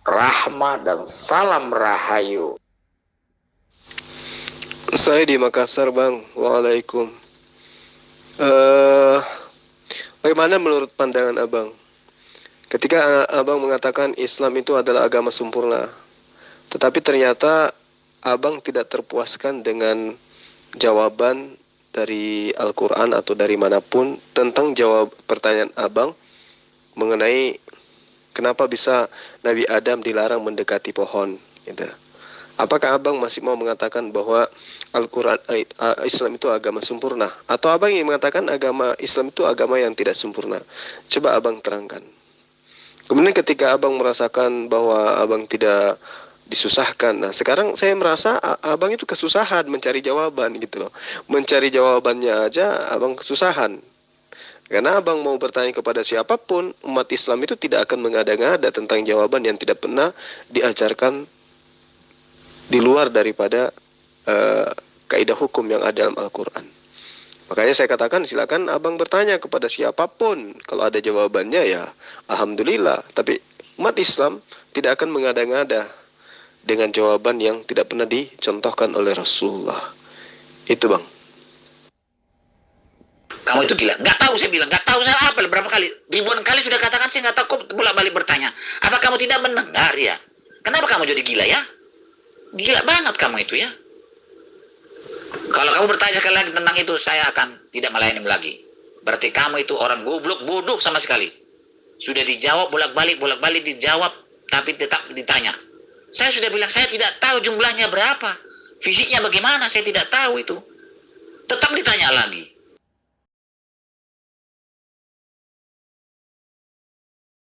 rahmah dan salam rahayu. Saya di Makassar bang. Waalaikum. Bagaimana menurut pandangan abang ketika abang mengatakan Islam itu adalah agama sempurna, tetapi ternyata abang tidak terpuaskan dengan jawaban dari Al-Quran atau dari manapun tentang jawab pertanyaan abang mengenai kenapa bisa Nabi Adam dilarang mendekati pohon gitu. Apakah abang masih mau mengatakan bahwa Al-Quran Islam itu agama sempurna, atau abang ingin mengatakan agama Islam itu agama yang tidak sempurna? Coba abang terangkan. Kemudian ketika abang merasakan bahwa abang tidak disusahkan, nah sekarang saya merasa abang itu kesusahan mencari jawaban gitu loh. Mencari jawabannya aja abang kesusahan. Karena abang mau bertanya kepada siapapun, umat Islam itu tidak akan mengada-ngada tentang jawaban yang tidak pernah diajarkan di luar daripada kaidah hukum yang ada dalam Al-Quran. Makanya saya katakan silakan abang bertanya kepada siapapun. Kalau ada jawabannya ya alhamdulillah. Tapi umat Islam tidak akan mengada-ngada dengan jawaban yang tidak pernah dicontohkan oleh Rasulullah. Itu bang. Kamu itu gila. Nggak tahu, saya bilang. Nggak tahu, saya apa berapa kali. Ribuan kali sudah katakan, saya nggak tahu kok bolak-balik bertanya. Apa kamu tidak mendengar ya? Kenapa kamu jadi gila ya? Gila banget kamu itu ya. Kalau kamu bertanya sekali lagi tentang itu, saya akan tidak melayani lagi. Berarti kamu itu orang goblok, bodoh sama sekali. Sudah dijawab bolak-balik dijawab, tapi tetap ditanya. Saya sudah bilang, saya tidak tahu jumlahnya berapa. Fisiknya bagaimana, saya tidak tahu itu. Tetap ditanya lagi.